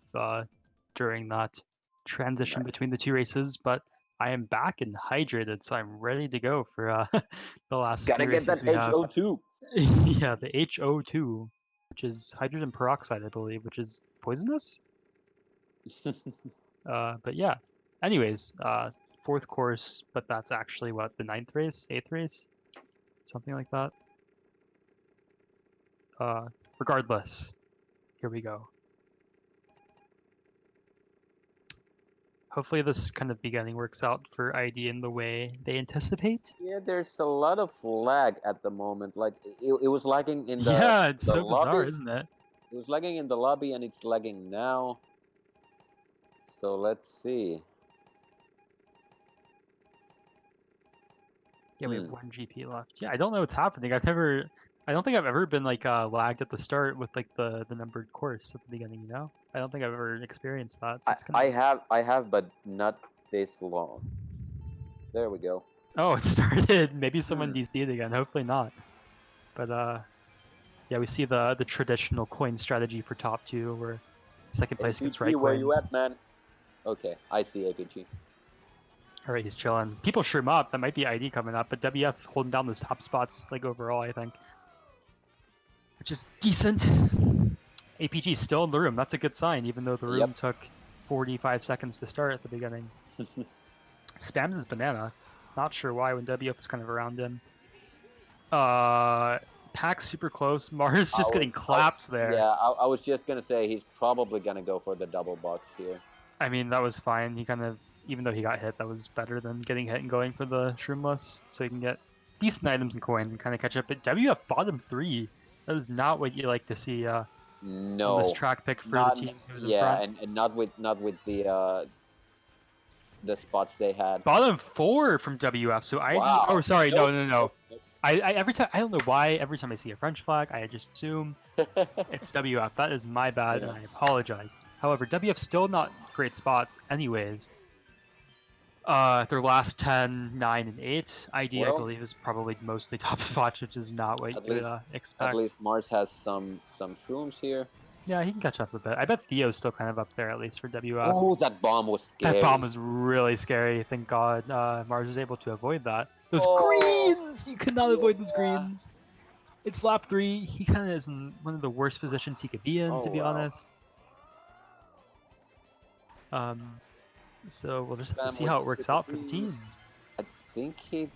during that transition between the two races, but I am back and hydrated, so I'm ready to go for the last Gotta few get races that we have. HO2. Yeah, the HO2, which is hydrogen peroxide, I believe, which is poisonous. But yeah. Anyways, fourth course, but that's actually what, the 9th race, 8th race, something like that. Regardless, here we go. Hopefully this kind of beginning works out for ID in the way they anticipate. Yeah, there's a lot of lag at the moment. Like it was lagging in the Yeah, it's so lobby. bizarre, isn't it? It was lagging in the lobby and it's lagging now. So let's see. Yeah, we have one GP left. Yeah, I don't know what's happening. I don't think I've ever been like lagged at the start with like the numbered course at the beginning. You know, I don't think I've ever experienced that. So it's I have, but not this long. There we go. Oh, it started. Maybe someone DC'd again. Hopefully not. But yeah, we see the traditional coin strategy for top two, where second place gets right where coins. you at, man? Okay, I see APG. All right, he's chilling. People shroom up. That might be ID coming up, but WF holding down those top spots like overall, I think, which is decent. APG still in the room. That's a good sign, even though the room took 45 seconds to start at the beginning. Spams his banana. Not sure why when WF was kind of around him. Pack's super close. Mars just getting clapped there. Yeah, I was just gonna say he's probably gonna go for the double box here. I mean, that was fine. He kind of, even though he got hit, that was better than getting hit and going for the shroomless. So you can get decent items and coins and kind of catch up. But WF bottom 3, that is not what you like to see. No, this track pick for the team who's in front. and not with the spots they had. Bottom 4 from WF. So ID. Wow. Oh, sorry, Nope. no. I every time, I don't know why, every time I see a French flag, I just assume it's WF. That is my bad, and I apologize. However, WF still not great spots anyways. Their last 10, 9, and 8 ID, I believe, is probably mostly top spots, which is not what you would expect. At least Mars has some shrooms here. Yeah, he can catch up a bit. I bet Theo's still kind of up there, at least for WF. Oh, that bomb was scary. That bomb was really scary. Thank God Mars was able to avoid that. Those greens! You could not avoid those greens. It's lap 3. He kind of is in one of the worst positions he could be in, to be honest. So we'll just have to see how it works out for the team. I think he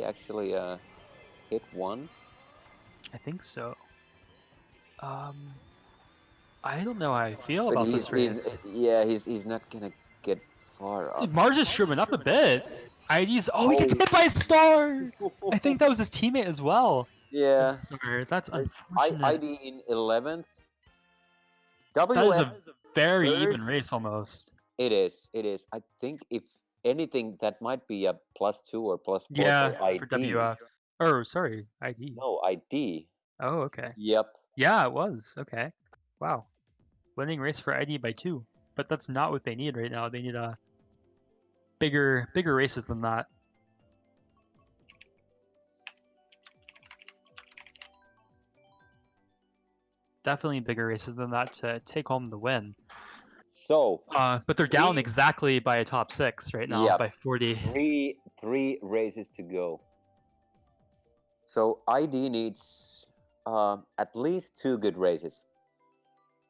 actually hit one. I think so. I don't know how I feel about this race. He's not gonna get far up. Mars is shrimming up a bit. ID's he gets hit by a star. I think that was his teammate as well. Yeah. That's unfortunate. ID in 11th. That is a very even race almost. It is. I think if anything, that might be a +2 or +4 for ID. For WF. Oh, sorry, ID. No, ID. Oh, okay. Yep. Yeah, it was. Okay. Wow. Winning race for ID by 2. But that's not what they need right now. They need bigger races than that. Definitely bigger races than that to take home the win. So, but they're down exactly by a top 6 right now, by 40. Three races to go. So ID needs at least 2 good races.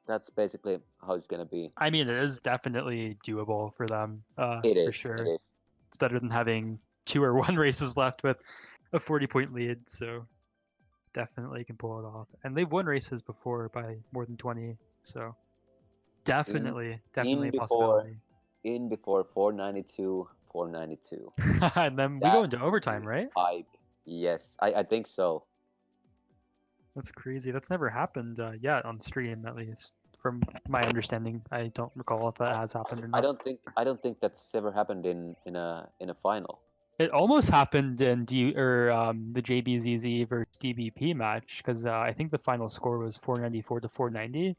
That's basically how it's gonna be. I mean, it is definitely doable for them. It is for sure. It is. It's better than having 2 or 1 races left with a 40-point lead. So definitely can pull it off. And they've won races before by more than 20. So definitely a possibility. in before 492, 492. And then we go into overtime, right? Hype. Yes, I think so. That's crazy. That's never happened yet on stream, at least from my understanding. I don't recall if that has happened or not. I don't think that's ever happened in a final. It almost happened in the JBZZ versus DBP match because I think the final score was 494 to 490,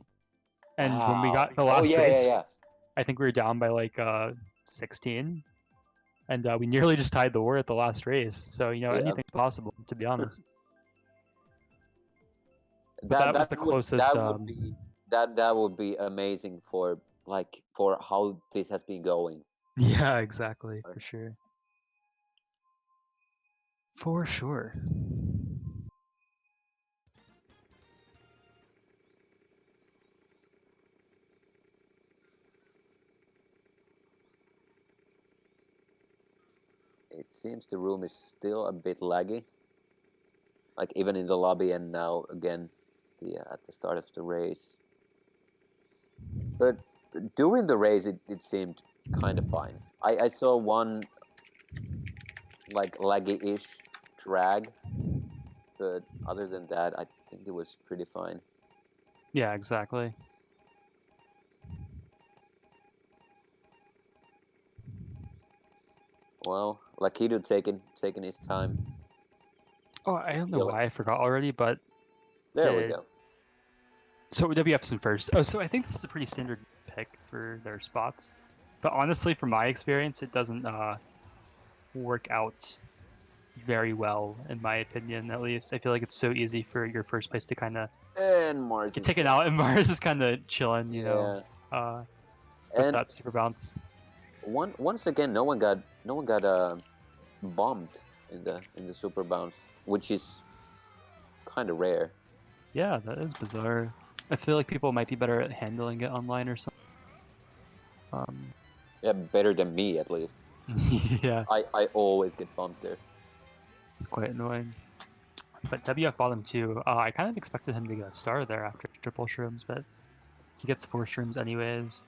and when we got the last race, I think we were down by like 16, and we nearly just tied the war at the last race. So anything's possible, to be honest. But that was the closest. That would be amazing for how this has been going. Yeah, exactly, for sure. For sure. It seems the room is still a bit laggy. Like even in the lobby and now again at the start of the race. But during the race it seemed kind of fine. I saw one like laggy-ish drag, but other than that I think it was pretty fine. Yeah, exactly. Well, Lakido taking his time. Oh, I don't know why I forgot already, but there we go. So WF's in first. Oh, so I think this is a pretty standard pick for their spots. But honestly, from my experience, it doesn't work out very well, in my opinion, at least. I feel like it's so easy for your first place to kind of get taken out, and Mars is kind of chilling, with that super bounce. Once again, no one got bombed in the super bounce, which is kind of rare. Yeah, that is bizarre. I feel like people might be better at handling it online or something. Yeah, better than me at least. Yeah. I always get bumped there. It's quite annoying. But WF bottom 2, I kind of expected him to get a star there after triple shrooms, but he gets 4 shrooms anyways.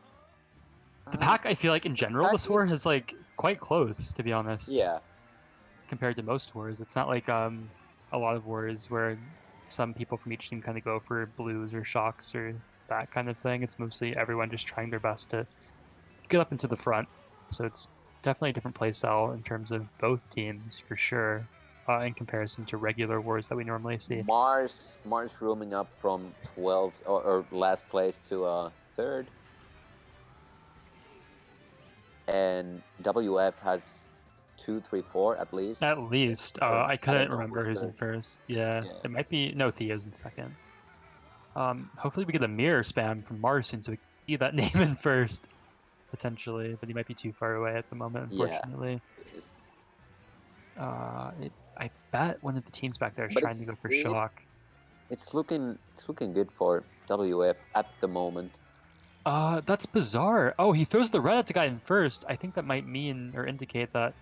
The pack, I feel like in general, this war is like quite close, to be honest. Yeah. Compared to most wars, it's not like a lot of wars where some people from each team kind of go for blues or shocks or that kind of thing. It's mostly everyone just trying their best to get up into the front. So it's definitely a different playstyle in terms of both teams, for sure, in comparison to regular wars that we normally see. Mars rooming up from 12th or last place to 3rd. And WF has 2, 3, 4 at least. At least. I couldn't remember who's in first. Yeah, it might be... No, Theo's in second. Hopefully we get a mirror spam from Marson so we can see that name in first, potentially. But he might be too far away at the moment, unfortunately. Yeah. I bet one of the teams back there is trying to go for shock. It's looking good for WF at the moment. That's bizarre. Oh, he throws the red at the guy in first. I think that might mean or indicate that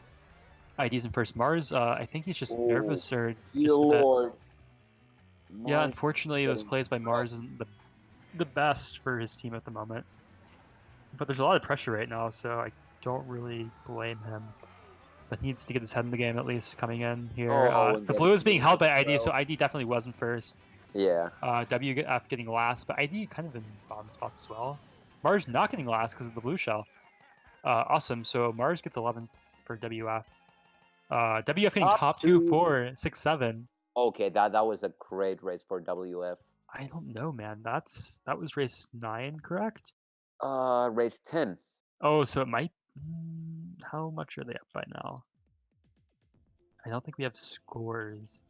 ID's in first. Mars, I think he's just nervous or just a bit. Yeah, unfortunately, those plays by Mars isn't the best for his team at the moment. But there's a lot of pressure right now, so I don't really blame him. But he needs to get his head in the game at least coming in here. The blue is being held by ID, so ID definitely wasn't first. Yeah. WF getting last, but ID kind of in bottom spots as well. Mars not getting last because of the blue shell. Awesome. So Mars gets 11 for WF. WF getting top 2, 4, 6, 7. Okay, that was a great race for WF. I don't know, man. That was race 9, correct? Race 10. Oh, so it might. How much are they up by now? I don't think we have scores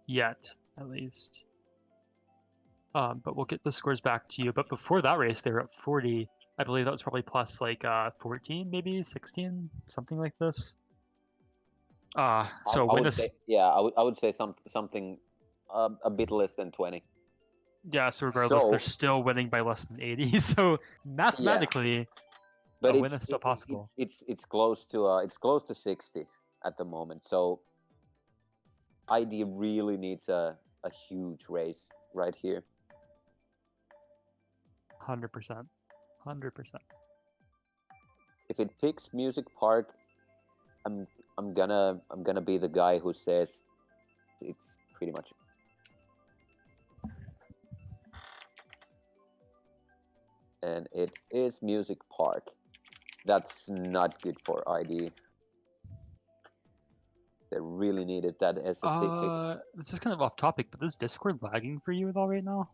yet, at least. But we'll get the scores back to you. But before that race, they were up 40. I believe that was probably plus like 14, maybe 16, something like this. So I would say something a bit less than 20. Yeah, so regardless, they're still winning by less than 80. So mathematically, a win is still possible. It's close to 60 at the moment. So ID really needs a huge race right here. 100%. if it picks Music Park, I'm gonna be the guy who says it's pretty much. And it is Music Park. That's not good for ID. They really needed that SSC pick. This is kind of off topic, but is Discord lagging for you at all right now?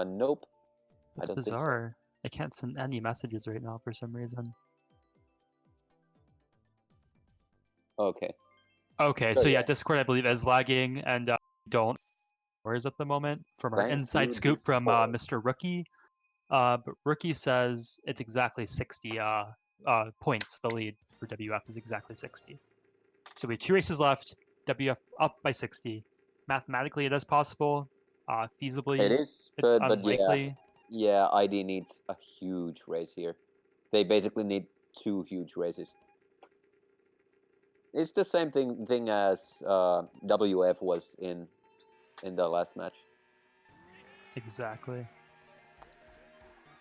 Nope. That's bizarre. I can't send any messages right now for some reason. Okay. Okay, so yeah, Discord I believe is lagging, and don't where's at the moment from our inside scoop from Mr. Rookie. But Rookie says it's exactly 60 points. The lead for WF is exactly 60. So we have 2 races left. WF up by 60. Mathematically, it is possible. Feasibly, it is, it's but unlikely. yeah, ID needs a huge race here. They basically need 2 huge races. It's the same thing as WF was in the last match. Exactly.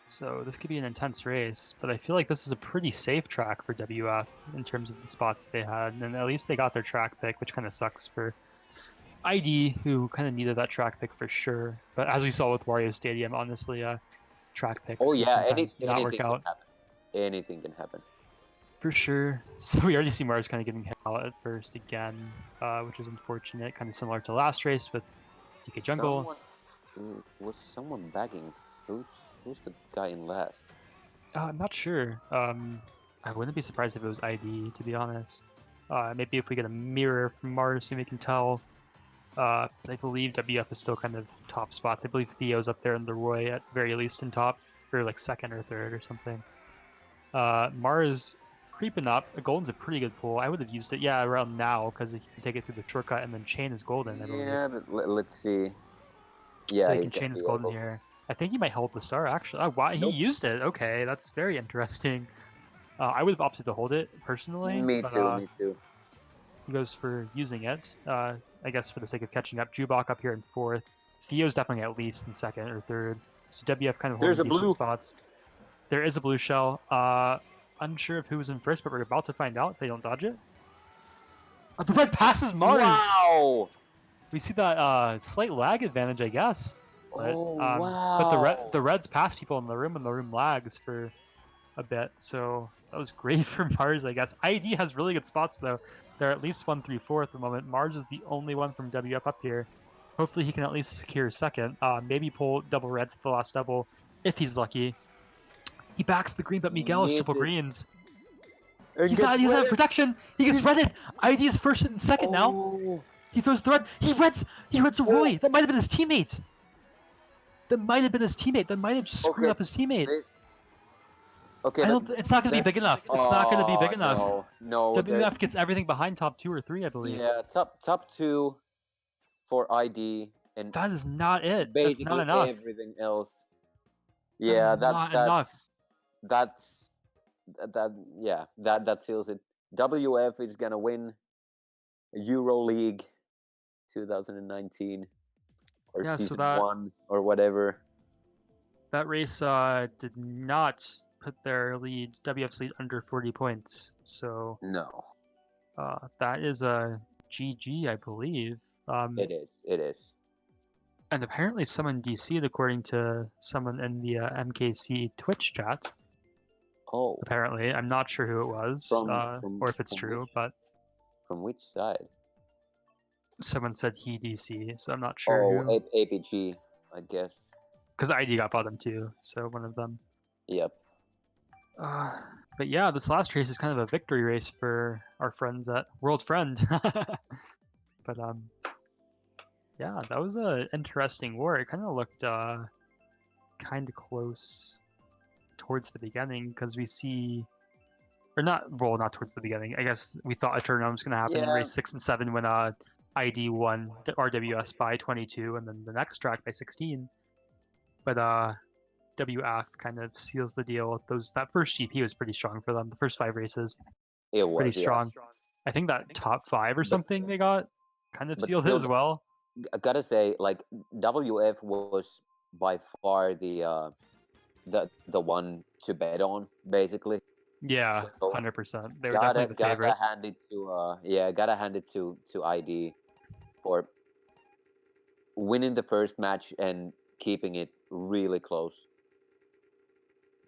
So this could be an intense race, but I feel like this is a pretty safe track for WF in terms of the spots they had, and at least they got their track pick, which kind of sucks for ID, who kind of needed that track pick for sure. But as we saw with Wario Stadium, honestly, track picks can sometimes not work out. Anything can happen. For sure. So we already see Mars kind of getting hit out at first again, which is unfortunate, kind of similar to last race with DK Jungle. Was someone bagging? Who's the guy in last? I'm not sure. I wouldn't be surprised if it was ID, to be honest. Maybe if we get a mirror from Mars, so we can tell. But I believe WF is still kind of top spots. I believe Theo's up there and Leroy at very least in top, or like second or third or something. Mars creeping up. Golden's a pretty good pull. I would have used it, yeah, around now, because he can take it through the shortcut and then chain is golden, I believe. Yeah, but let's see. Yeah, so he can chain his golden here. I think he might hold the star, actually. Oh, wow, he used it. Okay, that's very interesting. I would have opted to hold it, personally. Me but, too. He goes for using it, I guess for the sake of catching up. Jubok up here in 4th. Theo's definitely at least in 2nd or 3rd. So WF kind of holding decent spots. There is a blue shell. Unsure of who was in 1st, but we're about to find out if they don't dodge it. The red passes Mars! Wow! We see that slight lag advantage, I guess. But, wow! But the reds pass people in the room, and the room lags for a bit. So that was great for Mars, I guess. ID has really good spots, though. They're at least 1, 3, 4 at the moment. Mars is the only one from WF up here. Hopefully he can at least secure 2nd. Maybe pull double reds at the last double, if he's lucky. He backs the green, but Miguel has triple greens. He's out protection. He gets redded. ID is 1st and 2nd now. He throws the red. He reds a Roy. That might have been his teammate. That might have just screwed up his teammate. Okay, it's not going to be big enough. It's not going to be big enough. No. WF gets everything behind top 2 or 3, I believe. Yeah, top 2 for ID, and that is not it. Basically, that's not enough. Everything else. Yeah, not enough. That seals it. WF is gonna win EuroLeague 2019 or season 1 or whatever. That race did not put their lead, WF's lead, under 40 points. So no, that is a GG, I believe. It is. And apparently someone DC'd, according to someone in the MKC Twitch chat. Oh. Apparently. I'm not sure who it was, or if it's true, but... From which side? Someone said he DC, so I'm not sure who. APG, I guess. Because ID got bottom too, so one of them. Yep. But yeah, this last race is kind of a victory race for our friends at World Friend. But yeah, that was an interesting war. It kind of looked kind of close towards the beginning, because we see, or not towards the beginning. I guess we thought a turnaround was going to happen in race 6 and 7 when ID won RWS by 22, and then the next track by 16. But WF kind of seals the deal. That first GP was pretty strong for them. The first 5 races, it was pretty strong. I think that top 5 or something they got kind of sealed it as well. I gotta say, like, WF was by far the one to bet on, basically. Yeah, So 100%. They were definitely the favorite. gotta hand it to gotta hand it to ID for winning the first match and keeping it really close.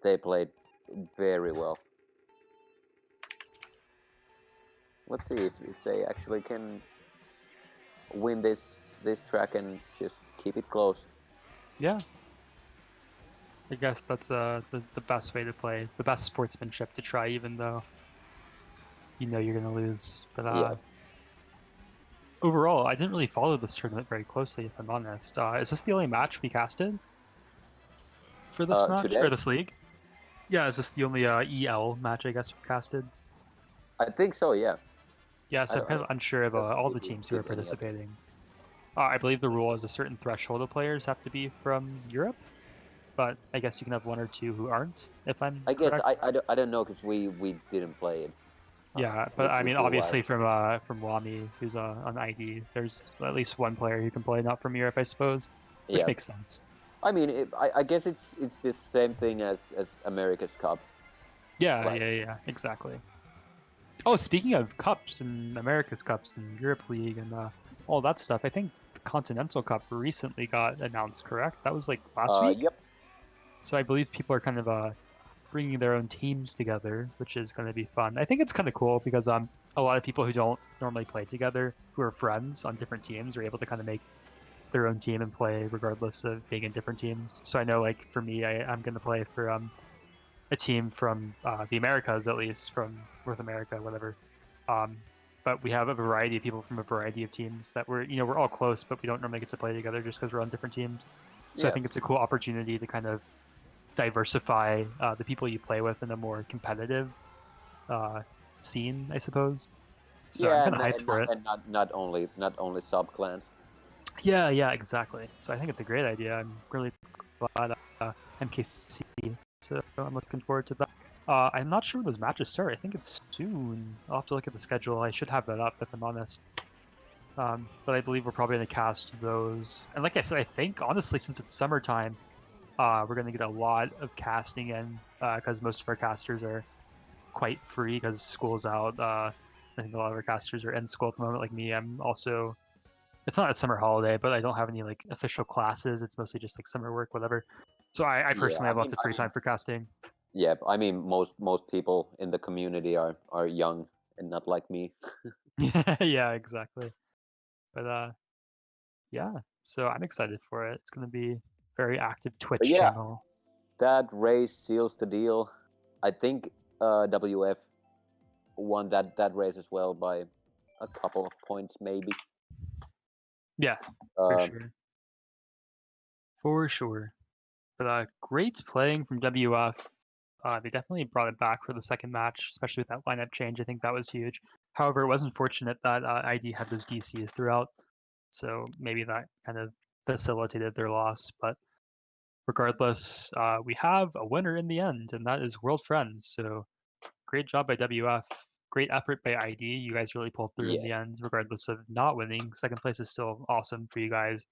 They played very well. Let's see if they actually can win this track and just keep it close. Yeah. I guess that's the best way to play, the best sportsmanship to try, even though you know you're gonna lose. But Yeah. overall, I didn't really follow this tournament very closely, if I'm honest. Is this the only match we casted for this match Today? or this league? Yeah, is this the only EL match I guess we casted? I think so. Yeah. Yeah, so I'm kind of unsure of I don't all think the we teams who are did any others. participating. I believe the rule is a certain threshold of players have to be from Europe, but I guess you can have one or two who aren't, if I'm I guess correct. I don't know because we didn't play it. Yeah, but I If mean, we obviously were. from Wami, who's on ID, there's at least one player who can play not from Europe, I suppose, which Yeah. makes sense. I mean, I guess it's the same thing as America's Cup. Yeah, Right. yeah, exactly. Oh, speaking of cups and America's Cups and Europe League and all that stuff, I think the Continental Cup recently got announced, correct? That was like last week? Yep. So I believe people are kind of bringing their own teams together, which is going to be fun. I think it's kind of cool because a lot of people who don't normally play together, who are friends on different teams, are able to kind of make their own team and play regardless of being in different teams. So I know, like for me, I'm going to play for a team from the Americas, at least from North America, whatever. But we have a variety of people from a variety of teams that we're all close, but we don't normally get to play together just because we're on different teams. So I think it's a cool opportunity to kind of diversify the people you play with in a more competitive scene, I suppose. So I'm kind of hyped for it. And not only sub clans. Yeah, exactly. So I think it's a great idea. I'm really glad MKC. So I'm looking forward to that. I'm not sure when those matches start. I think it's soon. I'll have to look at the schedule. I should have that up if I'm honest. But I believe we're probably going to cast those. And like I said, I think honestly, since it's summertime, we're going to get a lot of casting in because most of our casters are quite free because school's out. I think a lot of our casters are in school at the moment. Like me, I'm also. It's not a summer holiday, but I don't have any like official classes. It's mostly just like summer work, whatever. So I personally have lots of free time for casting. Yeah, I mean most people in the community are young and not like me. Yeah, exactly. But yeah. So I'm excited for it. It's gonna be very active Twitch channel. That race seals the deal. I think WF won that race as well by a couple of points, maybe. Yeah, for sure. For sure. But great playing from WF. They definitely brought it back for the second match, especially with that lineup change. I think that was huge. However, it was unfortunate that ID had those DCs throughout, so maybe that kind of facilitated their loss. But regardless, we have a winner in the end, and that is World Friends. So great job by WF. Great effort by ID. You guys really pulled through in the end, regardless of not winning. Second place is still awesome for you guys,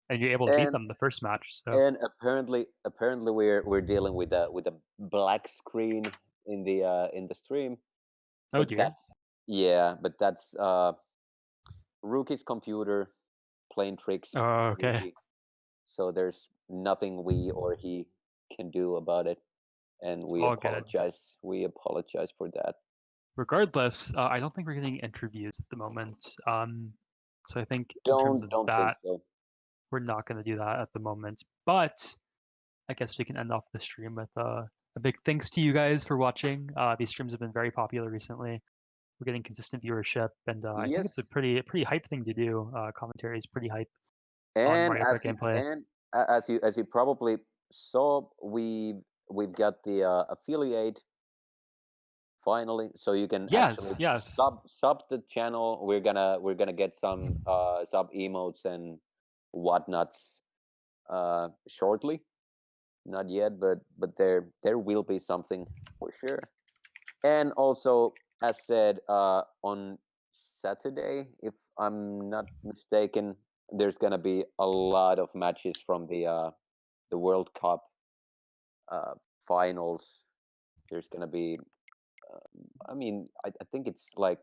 and you're able to beat them the first match. So. And apparently we're dealing with a black screen in the stream. Oh dear. But that's Rookie's computer playing tricks. Oh, okay. So there's nothing we or he can do about it, and It's we all good. apologize. We apologize for that. Regardless, I don't think we're getting interviews at the moment. So I think in terms of Don't that, think so. we're not going to do that at the moment. But I guess we can end off the stream with a big thanks to you guys for watching. These streams have been very popular recently. We're getting consistent viewership, and I think it's a pretty hype thing to do. Commentary is pretty hype on Mario Kart gameplay. And as you probably saw, we've got the affiliate finally, so you can actually sub the channel. We're gonna get some sub emotes and whatnots shortly. Not yet, but there will be something for sure. And also, as said, on Saturday, if I'm not mistaken, there's gonna be a lot of matches from the World Cup finals. There's gonna be I mean, I think it's like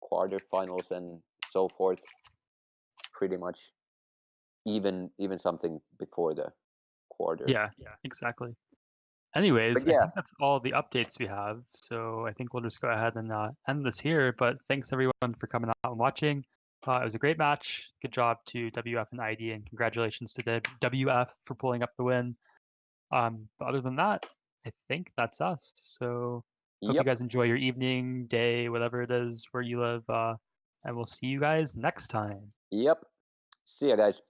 quarterfinals and so forth, pretty much. Even something before the quarters. Yeah, exactly. Anyways, But yeah. I think that's all the updates we have. So I think we'll just go ahead and end this here. But thanks everyone for coming out and watching. It was a great match. Good job to WF and ID, and congratulations to the WF for pulling up the win. But other than that, I think that's us. So hope you Yep. guys enjoy your evening, day, whatever it is where you live. And we'll see you guys next time. Yep. See ya, guys.